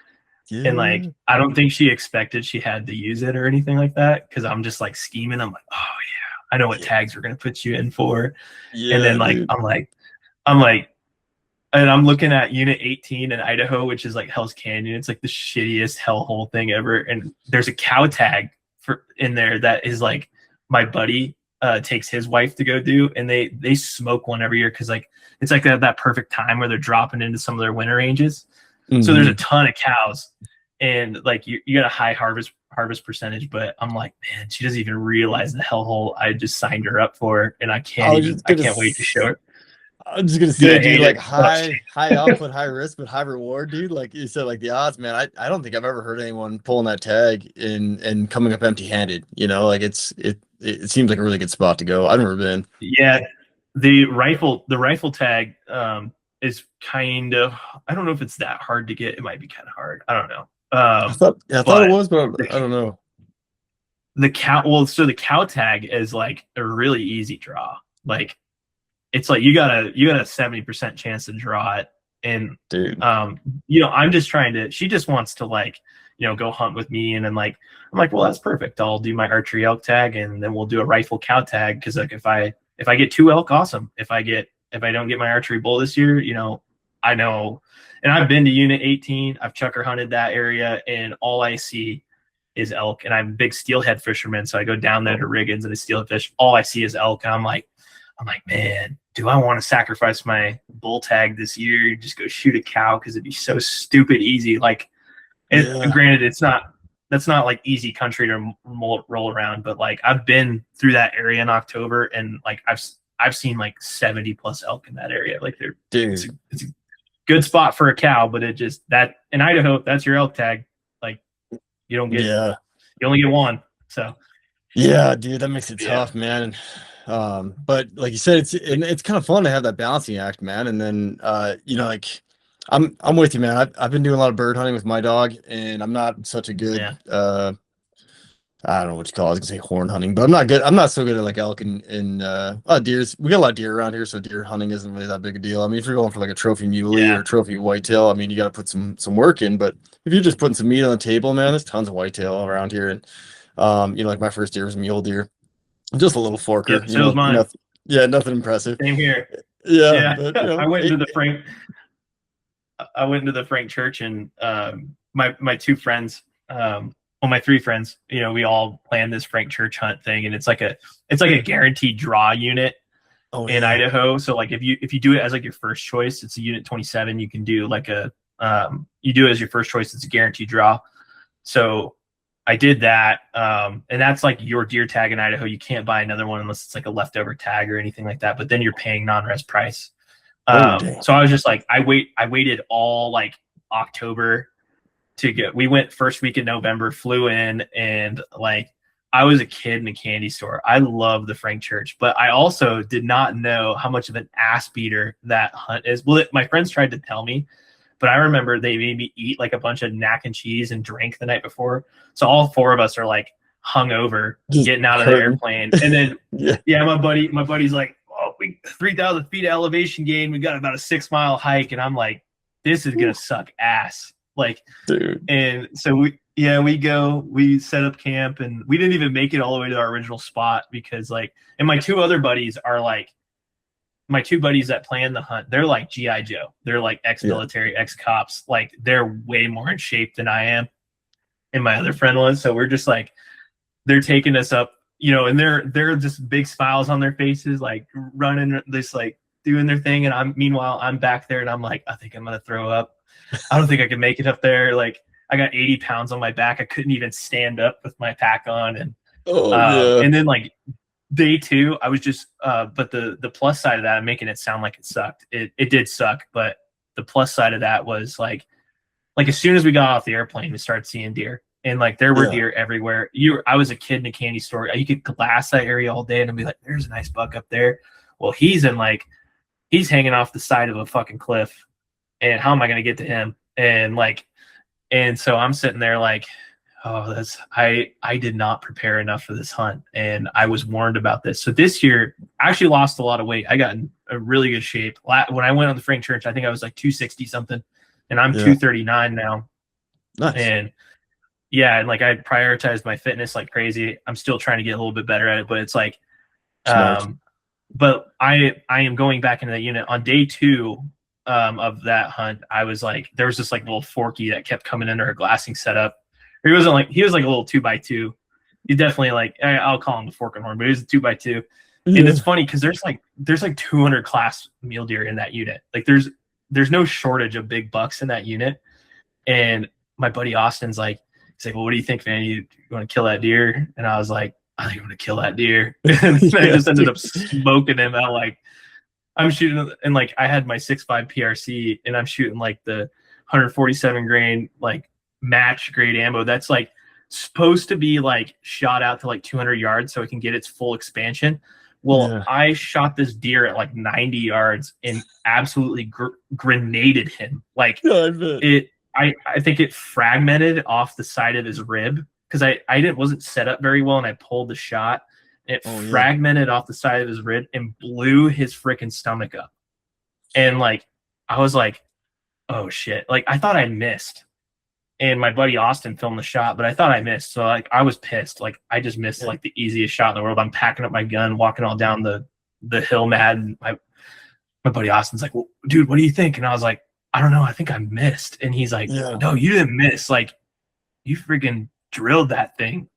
And like, Yeah. I don't think she expected she had to use it or anything like that. Cause I'm just like scheming. I'm like, oh yeah, I know what tags we're going to put you in for. And Yeah, then like, dude. I'm like, and I'm looking at Unit 18 in Idaho, which is like Hell's Canyon. It's like the shittiest hellhole thing ever. And there's a cow tag in there that is like my buddy takes his wife to go do, and they smoke one every year because like it's like that perfect time where they're dropping into some of their winter ranges. Mm-hmm. So there's a ton of cows, and like you got a high harvest percentage. But I'm like, man, she doesn't even realize the hellhole I just signed her up for, and I can't wait to show her. I'm just gonna say, dude, like high output, high risk, but high reward, dude. Like you said, like the odds, man. I don't think I've ever heard anyone pulling that tag and coming up empty handed. You know, like it seems like a really good spot to go. I've never been. Yeah, the rifle tag is kind of, I don't know if it's that hard to get. It might be kind of hard. I don't know. I thought it was, but I don't know. The cow tag is like a really easy draw. Like, it's like you got a 70% chance to draw it. And dude, you know, I'm just she just wants to, like, you know, go hunt with me. And then like, I'm like, well, that's perfect. I'll do my archery elk tag, and then we'll do a rifle cow tag. Cause like if I get 2 elk, awesome. If I don't get my archery bull this year, you know, I know. And I've been to Unit 18. I've chucker hunted that area, and all I see is elk. And I'm a big steelhead fisherman, so I go down there to Riggins and I steelhead fish. All I see is elk. And I'm like, man, do I want to sacrifice my bull tag this year and just go shoot a cow? Because it'd be so stupid easy. Like, granted, that's not like easy country to roll around, but like I've been through that area in October, and like I've seen like 70 plus elk in that area. Like it's a good spot for a cow, but it just, that in Idaho, that's your elk tag. Like, you don't get, you only get one. So yeah, dude, that makes it tough, man. But like you said, it's kind of fun to have that balancing act, man. And then you know, like I'm with you, man. I've been doing a lot of bird hunting with my dog, and I'm not such a good I don't know what you call it. I was gonna say horn hunting, but I'm not so good at like elk and deers. We got a lot of deer around here, so deer hunting isn't really that big a deal. I mean, if you're going for like a trophy muley or a trophy whitetail, I mean, you got to put some work in. But if you're just putting some meat on the table, man, there's tons of whitetail around here. And you know, like my first deer was a mule deer, just a little forker. Yep, so was mine. Nothing impressive. Same here. Yeah. But, you know, I went into the Frank church, and my 2 friends, my 3 friends, you know, we all planned this Frank church hunt thing, and it's like a guaranteed draw unit in Idaho. So like if you do it as like your first choice, it's a unit 27. You can do like you do it as your first choice. It's a guaranteed draw. So I did that. And that's like your deer tag in Idaho. You can't buy another one unless it's like a leftover tag or anything like that. But then you're paying non-res price. So I was just like, I waited all like October we went first week in November, flew in, and like I was a kid in a candy store. I love the Frank church, but I also did not know how much of an ass beater that hunt is. Well, my friends tried to tell me, but I remember they made me eat like a bunch of mac and cheese and drink the night before. So all 4 of us are like hungover, getting out of the airplane. And then, my buddy's like, oh, 3,000 feet of elevation gain. We got about a 6-mile hike. And I'm like, this is going to suck ass. Like, dude. And so we set up camp, and we didn't even make it all the way to our original spot because like, and my 2 other buddies are like, my 2 buddies that planned the hunt, they're like G.I. Joe. They're like ex-military, ex-cops. Like, they're way more in shape than I am, and my other friend was. So we're just like, they're taking us up, you know, and they're just big smiles on their faces, like running this, like doing their thing. And meanwhile, I'm back there, and I'm like, I think I'm going to throw up. I don't think I can make it up there. Like, I got 80 pounds on my back. I couldn't even stand up with my pack on. And, and then like day 2, I was just, but the plus side of that, I'm making it sound like it sucked. It did suck, but the plus side of that was like, like as soon as we got off the airplane, we started seeing deer. And like there were deer everywhere. I was a kid in a candy store. You could glass that area all day and I'd be like, there's a nice buck up there. Well, he's hanging off the side of a fucking cliff. And how am I gonna get to him? And so I'm sitting there like, oh, I did not prepare enough for this hunt. And I was warned about this. So this year I actually lost a lot of weight. I got in a really good shape. When I went on the Frank Church, I think I was like 260 something. And I'm 239 now. Nice. And yeah, and like I prioritized my fitness like crazy. I'm still trying to get a little bit better at it, but it's like, but I am going back into that unit on day 2 of that hunt. I was like, there was this like little forky that kept coming into her glassing setup. He was like a little 2x2. He's definitely like, I'll call him the fork and horn, but he was a 2x2. Yeah. And it's funny because there's like 200 class mule deer in that unit. Like there's no shortage of big bucks in that unit. And my buddy Austin's like, he's like, well, what do you think, man? You want to kill that deer? And I was like, I think I'm going to kill that deer. And I just ended up smoking him out. Like I'm shooting, and like I had my 6.5 PRC and I'm shooting like the 147 grain, like match grade ammo. That's like supposed to be like shot out to like 200 yards so it can get its full expansion. Well, I shot this deer at like 90 yards and absolutely grenaded him. Like I think it fragmented off the side of his rib because I wasn't set up very well and I pulled the shot. And it fragmented off the side of his rib and blew his freaking stomach up. And like I was like, oh shit. Like I thought I missed. And my buddy Austin filmed the shot, but I thought I missed. So like I was pissed. Like I just missed like the easiest shot in the world. I'm packing up my gun, walking all down the hill mad. And my buddy Austin's like, well, dude, what do you think? And I was like, I don't know. I think I missed. And he's like, no, you didn't miss. Like you freaking drilled that thing.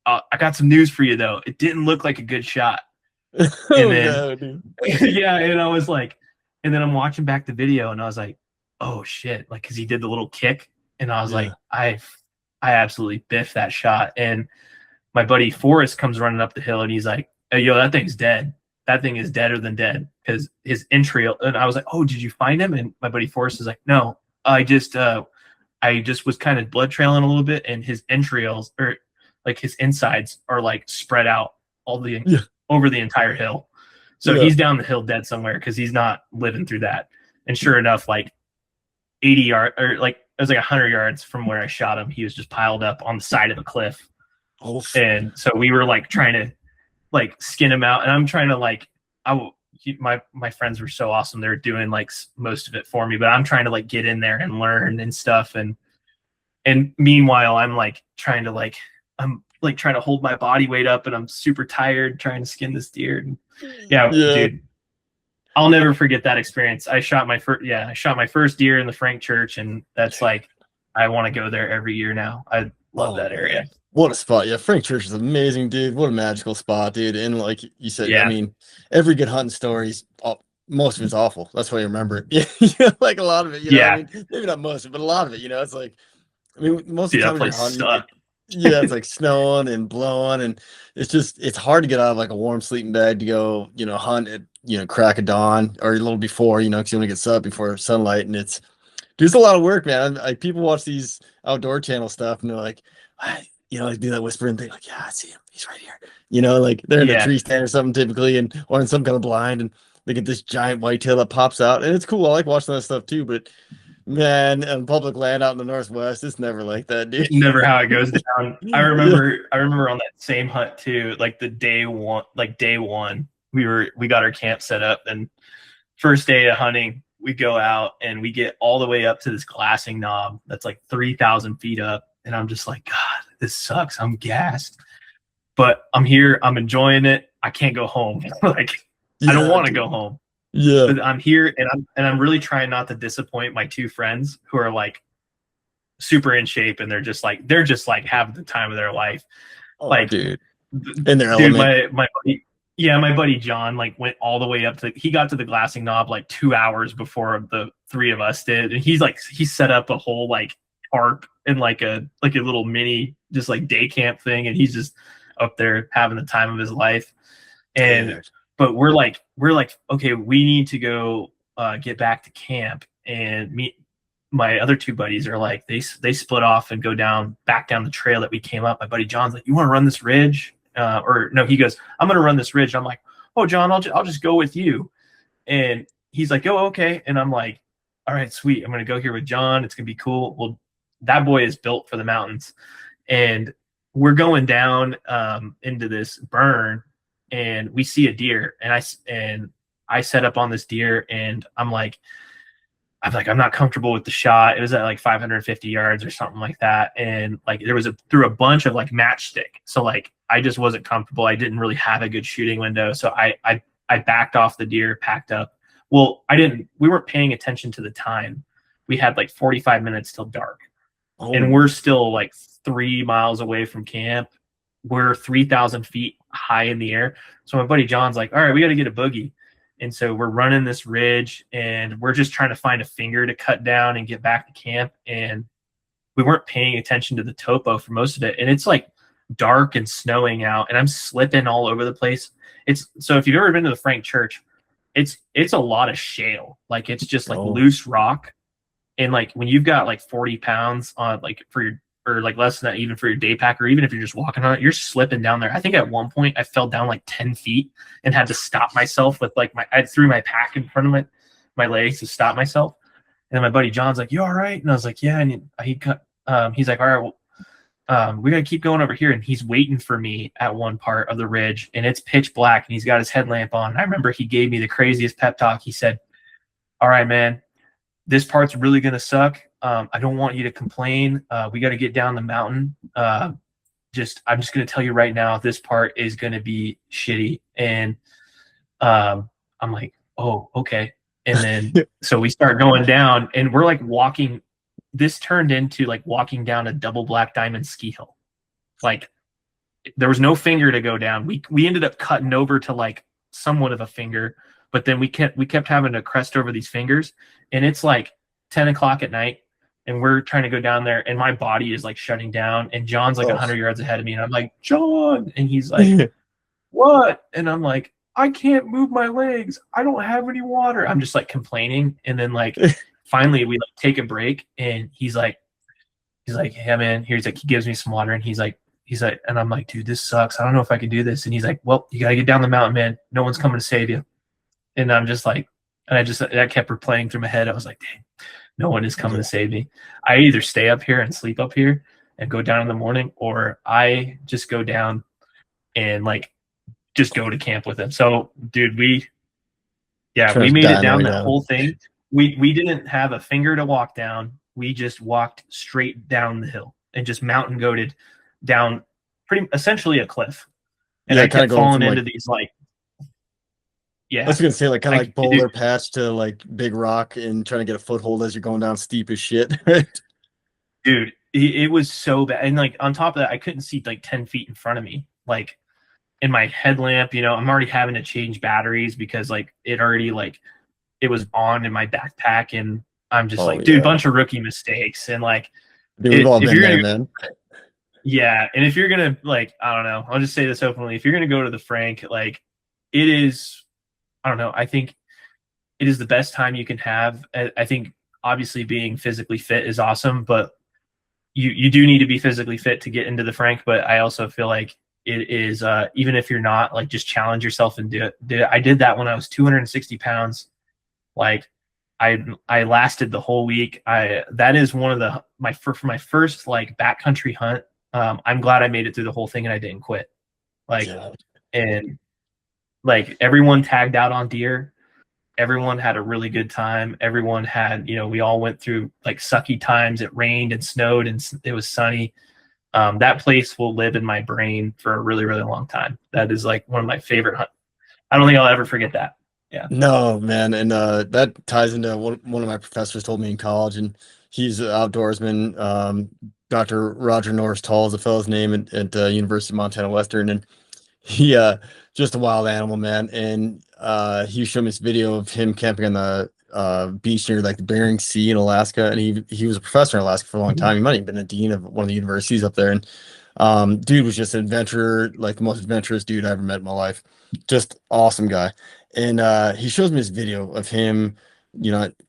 I got some news for you though. It didn't look like a good shot. And then, and I was like, and then I'm watching back the video and I was like, oh shit. Like, cause he did the little kick. And I was like, I absolutely biffed that shot. And my buddy Forrest comes running up the hill and he's like, hey, yo, that thing's dead. That thing is deader than dead because his entrail. And I was like, oh, did you find him? And my buddy Forrest is like, no, I just was kind of blood trailing a little bit, and his entrails or like his insides are like spread out over the entire hill. So he's down the hill dead somewhere because he's not living through that. And sure enough, like 80 yards or like it was like 100 yards from where I shot him, he was just piled up on the side of a cliff. And so we were like trying to like skin him out, and I'm trying to like my friends were so awesome. They're doing like most of it for me, but I'm trying to like get in there and learn and stuff. And meanwhile, I'm like trying to hold my body weight up, and I'm super tired trying to skin this deer. Dude, I'll never forget that experience. I shot my first deer in the Frank Church, and that's like, I want to go there every year now. I love that area. What a spot. Yeah, Frank Church is amazing, dude. What a magical spot, dude. And like you said, I mean, every good hunting story, most of it's awful. That's why you remember it. Yeah, like a lot of it, I mean, maybe not most of it, but a lot of it, it's like, I mean, most of the time you're hunting, it's like snowing and blowing, and it's hard to get out of like a warm sleeping bag to go, hunt at, crack of dawn or a little before, because you want to get up before sunlight. And it's a lot of work, man. Like people watch these outdoor channel stuff and they're like, like do that whispering thing, like, yeah, I see him, he's right here. Like they're in a tree stand or something typically, or in some kind of blind, and they get this giant whitetail that pops out, and it's cool. I like watching that stuff too, but man, on public land out in the Northwest, it's never like that, dude. Never how it goes down. I remember on that same hunt too, like day one, we got our camp set up, and first day of hunting, we go out and we get all the way up to this glassing knob that's like 3,000 feet up. And I'm just like, God, this sucks. I'm gassed, but I'm here. I'm enjoying it. I can't go home. Like, I don't want to go home. Yeah. But I'm here, and I'm really trying not to disappoint my two friends who are like super in shape, and they're just like having the time of their life. Dude. In their element. My buddy John like went all the way up he got to the glassing knob like 2 hours before the three of us did. And he set up a whole like tarp and like a little mini just like day camp thing, and he's just up there having the time of his life. But we're like, okay, we need to go get back to camp and my other two buddies are like, they split off and go back down the trail that we came up. My buddy John's like, you want to run this ridge? Or no, he goes, I'm going to run this ridge. I'm like, oh, John, I'll just go with you. And he's like, oh, okay. And I'm like, all right, sweet. I'm going to go here with John. It's going to be cool. Well, that boy is built for the mountains. And we're going down into this burn, and we see a deer. And I set up on this deer, and I'm like, I'm not comfortable with the shot. It was at like 550 yards or something like that. And like, there was through a bunch of like matchstick. So like, I just wasn't comfortable. I didn't really have a good shooting window. So I backed off the deer, packed up. Well, we weren't paying attention to the time. We had like 45 minutes till dark. Oh. And we're still like 3 miles away from camp. We're 3,000 feet high in the air. So my buddy John's like, all right, we got to get a boogie. And so we're running this ridge, and we're just trying to find a finger to cut down and get back to camp. And we weren't paying attention to the topo for most of it. And it's like dark and snowing out, and I'm slipping all over the place. So if you've ever been to the Frank Church, it's a lot of shale. Like, it's just like loose rock. And like, when you've got like 40 pounds on like or like less than that, even for your day pack, or even if you're just walking on it, you're slipping down there. I think at one point I fell down like 10 feet and had to stop myself with like I threw my pack in front of my legs to stop myself. And then my buddy John's like, you all right? And I was like, yeah. And he's like, all right, well, we got to keep going over here. And he's waiting for me at one part of the ridge, and it's pitch black, and he's got his headlamp on. And I remember he gave me the craziest pep talk. He said, all right, man, this part's really going to suck. I don't want you to complain. We got to get down the mountain. I'm just going to tell you right now, this part is going to be shitty. And I'm like, oh, okay. And then so we start going down, and we're like walking. This turned into like walking down a double black diamond ski hill. Like, there was no finger to go down. We ended up cutting over to like somewhat of a finger, but then we kept having to crest over these fingers, and it's like 10 o'clock at night, and we're trying to go down there, and my body is like shutting down, and John's like 100 yards ahead of me, and I'm like, John, and he's like, what? And I'm like, I can't move my legs. I don't have any water. I'm just like complaining. And then like, finally we like take a break, and he's like, hey man, he gives me some water, and he's like, and I'm like, dude, this sucks. I don't know if I can do this. And he's like, well, you got to get down the mountain, man. No one's coming to save you. And I'm just like, and that kept replaying through my head. I was like, dang, no one is coming to save me. I either stay up here and sleep up here and go down in the morning, or I just go down and like just go to camp with him. So, dude, we made it down that whole thing. We didn't have a finger to walk down. We just walked straight down the hill and just mountain goated down essentially a cliff. And I kept falling into these like, I was gonna say like kind of like boulder patch to like big rock and trying to get a foothold as you're going down steep as shit. Dude, it was so bad. And like on top of that, I couldn't see like 10 feet in front of me. Like in my headlamp, I'm already having to change batteries because like it already like it was on in my backpack, and I'm just dude, bunch of rookie mistakes. And like, dude, we've all been there, man. Yeah, and if you're gonna like, I don't know, I'll just say this openly. If you're gonna go to the Frank, like it is, I don't know, I think it is the best time you can have. I think obviously being physically fit is awesome, but you do need to be physically fit to get into the Frank. But I also feel like it is, even if you're not, like just challenge yourself and do it. I did that when I was 260 pounds. Like I lasted the whole week. That is one of my first like backcountry hunt. I'm glad I made it through the whole thing and I didn't quit. Like, and like everyone tagged out on deer. Everyone had a really good time. Everyone had, we all went through like sucky times. It rained and snowed and it was sunny. That place will live in my brain for a really, really long time. That is like one of my favorite hunts. I don't think I'll ever forget that. Yeah. No, man. And that ties into one of my professors told me in college, and he's an outdoorsman. Dr. Roger Norris Tall is the fellow's name at University of Montana Western. And he just a wild animal, man. And he showed me this video of him camping on the beach near like the Bering Sea in Alaska. And he was a professor in Alaska for a long time. He might have been a dean of one of the universities up there. And dude was just an adventurer, like the most adventurous dude I ever met in my life. Just awesome guy. And he shows me this video of him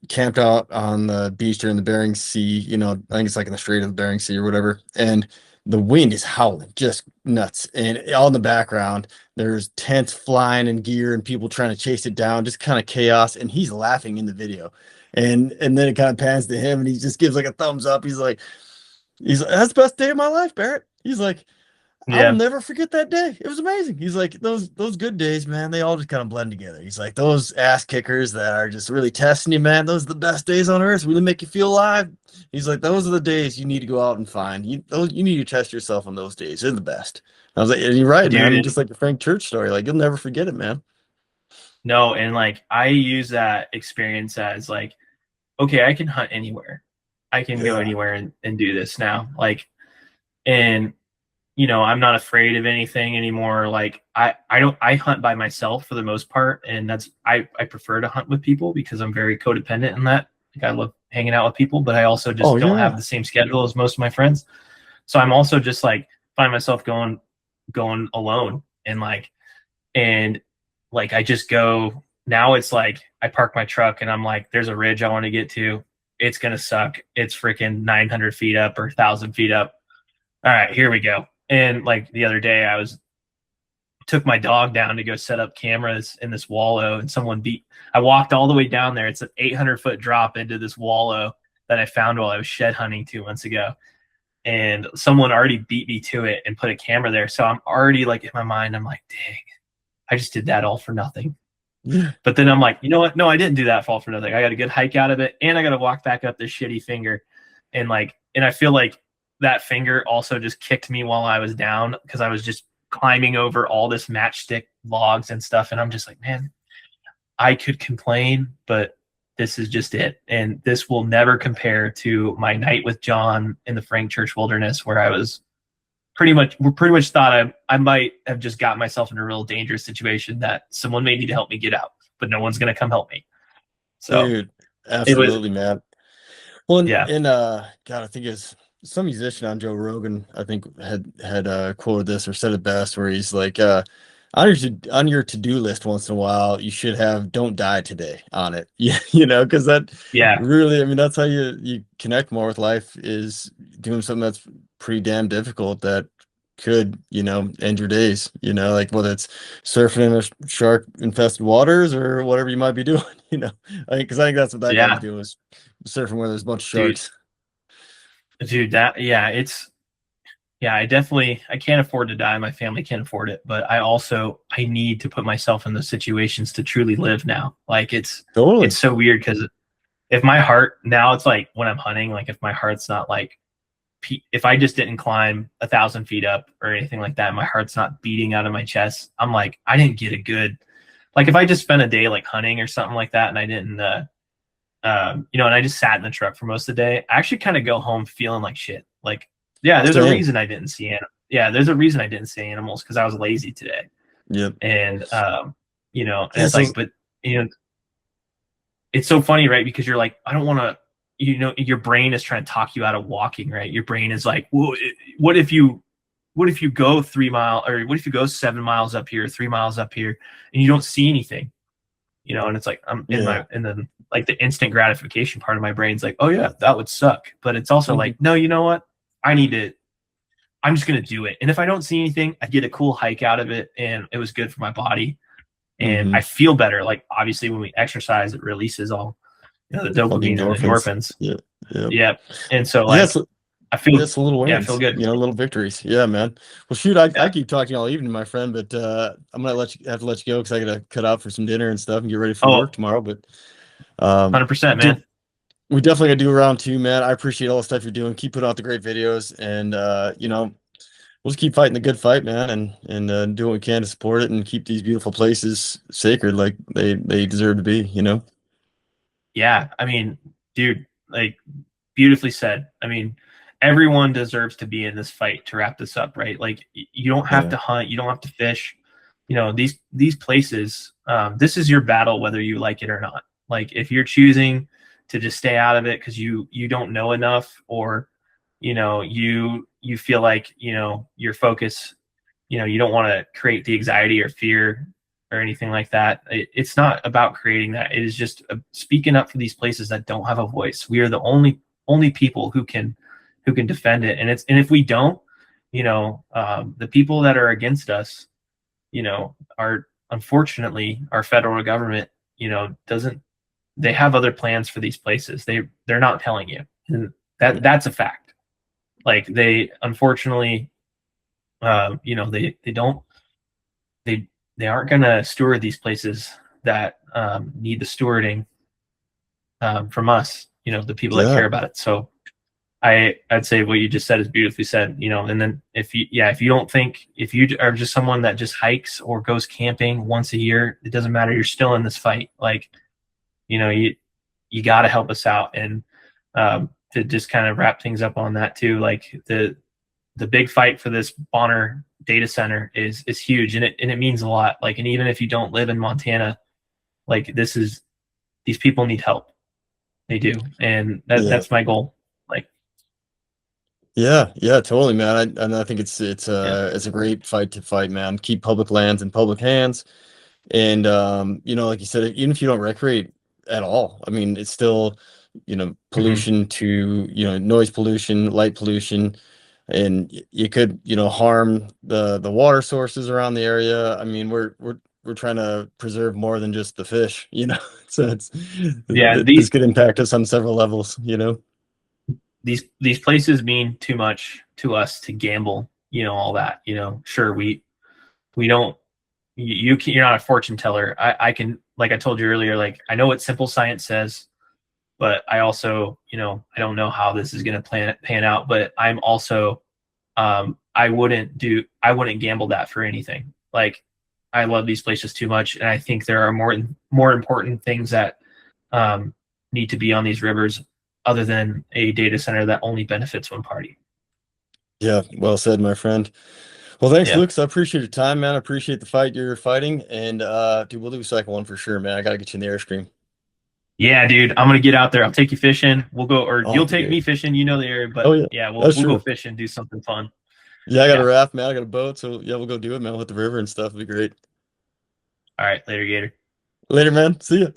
camped out on the beach during the Bering Sea, I think it's like in the Strait of the Bering Sea or whatever. And the wind is howling, just nuts. And all in the background, there's tents flying and gear and people trying to chase it down, just kind of chaos. And he's laughing in the video. And then it kind of pans to him and he just gives like a thumbs up. He's like, that's the best day of my life, Barrett. He's like, I will Yeah, never forget that day. It was amazing. He's like, those good days, man, they all just kind of blend together. He's like, those ass kickers that are just really testing you, man, those are the best days on earth, really make you feel alive. He's like, those are the days you need to go out and find. You need to test yourself on those days. They're the best. I was like, and you're right, man. dude. Just like the Frank Church story, like you'll never forget it, man. No, and like I use that experience as like, okay, I can hunt anywhere. I can go Yeah. anywhere and do this now. Like, and I'm not afraid of anything anymore. Like I hunt by myself for the most part. And I prefer to hunt with people because I'm very codependent in that. Like I love hanging out with people, but I also Oh just don't have yeah. the same schedule as most of my friends. So I'm also just like find myself going alone and like I just go now. It's like I park my truck and I'm like, there's a ridge I want to get to. It's gonna suck. It's freaking 900 feet up or 1,000 feet up. All right, here we go. And like the other day, took my dog down to go set up cameras in this wallow, and I walked all the way down there. It's an 800-foot drop into this wallow that I found while I was shed hunting 2 months ago, and someone already beat me to it and put a camera there. So I'm already like in my mind, I'm like, dang, I just did that all for nothing. Yeah. But then I'm like, you know what? No, I didn't do that all for nothing. I got a good hike out of it, and I got to walk back up this shitty finger, and I feel like that finger also just kicked me while I was down because I was just climbing over all this matchstick logs and stuff, and I'm just like, man, I could complain, but this is just it, and this will never compare to my night with John in the Frank Church Wilderness, where I was pretty much thought I might have just got myself in a real dangerous situation that someone may need to help me get out, but no one's going to come help me. So Dude, it was, absolutely, man. Well, yeah, God, I think it's some musician on Joe Rogan, I think had quoted this or said it best, where he's like, on your to-do list once in a while, you should have "Don't die today" on it. Yeah, because that yeah, really, I mean, that's how you connect more with life, is doing something that's pretty damn difficult that could, end your days, like whether it's surfing in a shark infested waters or whatever you might be doing, because I think that's what that guy was yeah, doing, was surfing where there's a bunch of dude, sharks. that, yeah, yeah, I can't afford to die. My family can't afford it, but I need to put myself in those situations to truly live now. Like it's Totally. so weird because if my heart now, it's like when I'm hunting, like if my heart's not like, if I just didn't climb 1,000 feet up or anything like that, my heart's not beating out of my chest. I'm like, I didn't get a good, like if I just spent a day like hunting or something like that and I didn't, and I just sat in the truck for most of the day, I actually kind of go home feeling like shit. Like, yeah, there's a Same. reason I didn't see Yeah, there's a reason I didn't see animals because I was lazy today. Yep. And and Yeah, it's like, but it's so funny, right? Because you're like, I don't want to, your brain is trying to talk you out of walking, right? Your brain is like, well, what if you go 3 mile, or what if you go 7 miles up here, 3 miles up here, and you don't see anything, and it's like I'm in yeah. and then like the instant gratification part of my brain's like, oh yeah, that would suck. But it's also Mhm. like, no, you know what? I'm just gonna do it. And if I don't see anything, I get a cool hike out of it, and it was good for my body, and I Mhm. feel better. Like obviously, when we exercise, it releases all the All the dopamine and endorphins. endorphins. Yeah. Yep. Yeah, and so Yeah, like so I feel, it's little yeah, I feel wins, good. little victories. Yeah, man. Well, shoot, I Yeah, keep talking all evening, my friend, but I'm gonna have to let you go because I gotta cut out for some dinner and stuff and get ready for oh, work tomorrow. But um, 100%, dude, man. we definitely gotta do a round two, man. I appreciate all the stuff you're doing. Keep putting out the great videos, and we'll just keep fighting the good fight, man, and do what we can to support it and keep these beautiful places sacred like they deserve to be. Yeah, I mean, dude, like beautifully said. I mean, everyone deserves to be in this fight to wrap this up, right? Like you don't have Yeah. to hunt, you don't have to fish. These places, this is your battle whether you like it or not. Like if you're choosing to just stay out of it because you don't know enough, or you feel like your focus, you don't want to create the anxiety or fear, or anything like that. It's not about creating that. It is just speaking up for these places that don't have a voice. We are the only people who can defend it. And if we don't, the people that are against us, are unfortunately our federal government, doesn't they have other plans for these places. They're not telling you, and that's a fact. Like they unfortunately, they don't they aren't going to steward these places that need the stewarding from us, the people that Yeah. care about it. So I'd say what you just said is beautifully said, and then if you don't think, if you are just someone that just hikes or goes camping once a year, it doesn't matter. You're still in this fight. Like, you got to help us out. And to just kind of wrap things up on that too, like the big fight for this Bonner data center is huge, and it means a lot. Like, and even if you don't live in Montana, like these people need help. They do, and Yeah. that's my goal. Like, Yeah, yeah, totally, man. And I think yeah, it's a great fight to fight, man. Keep public lands in public hands. And like you said, even if you don't recreate at all, I mean, it's still, hmm pollution to, noise pollution, light pollution, and you could, harm the water sources around the area. I mean, we're trying to preserve more than just the fish, So yeah. this could impact us on several levels. These places mean too much to us to gamble. All that. Sure, we don't. You're not a fortune teller. I can, like I told you earlier, like I know what simple science says, but I also, I don't know how this is going to pan out. But I'm also, I wouldn't gamble that for anything. Like, I love these places too much, and I think there are more important things that um, need to be on these rivers other than a data center that only benefits one party. Yeah, well said, my friend. Well, thanks, Yeah. Lucas. I appreciate your time, man. I appreciate the fight you're fighting. And dude, we'll do a second one for sure, man. I gotta get you in the airstream. Yeah, dude, I'm gonna get out there. I'll take you fishing. We'll go, or Oh, you'll take dude. me fishing. You know the area, Oh but yeah, yeah, we'll that's we'll go true. fishing, do something fun. Yeah, I got a Yeah. raft, man. I got a boat, so yeah, we'll go do it, man. We'll hit the river and stuff. It'll be great. All right, later, Gator. Later, man. See ya.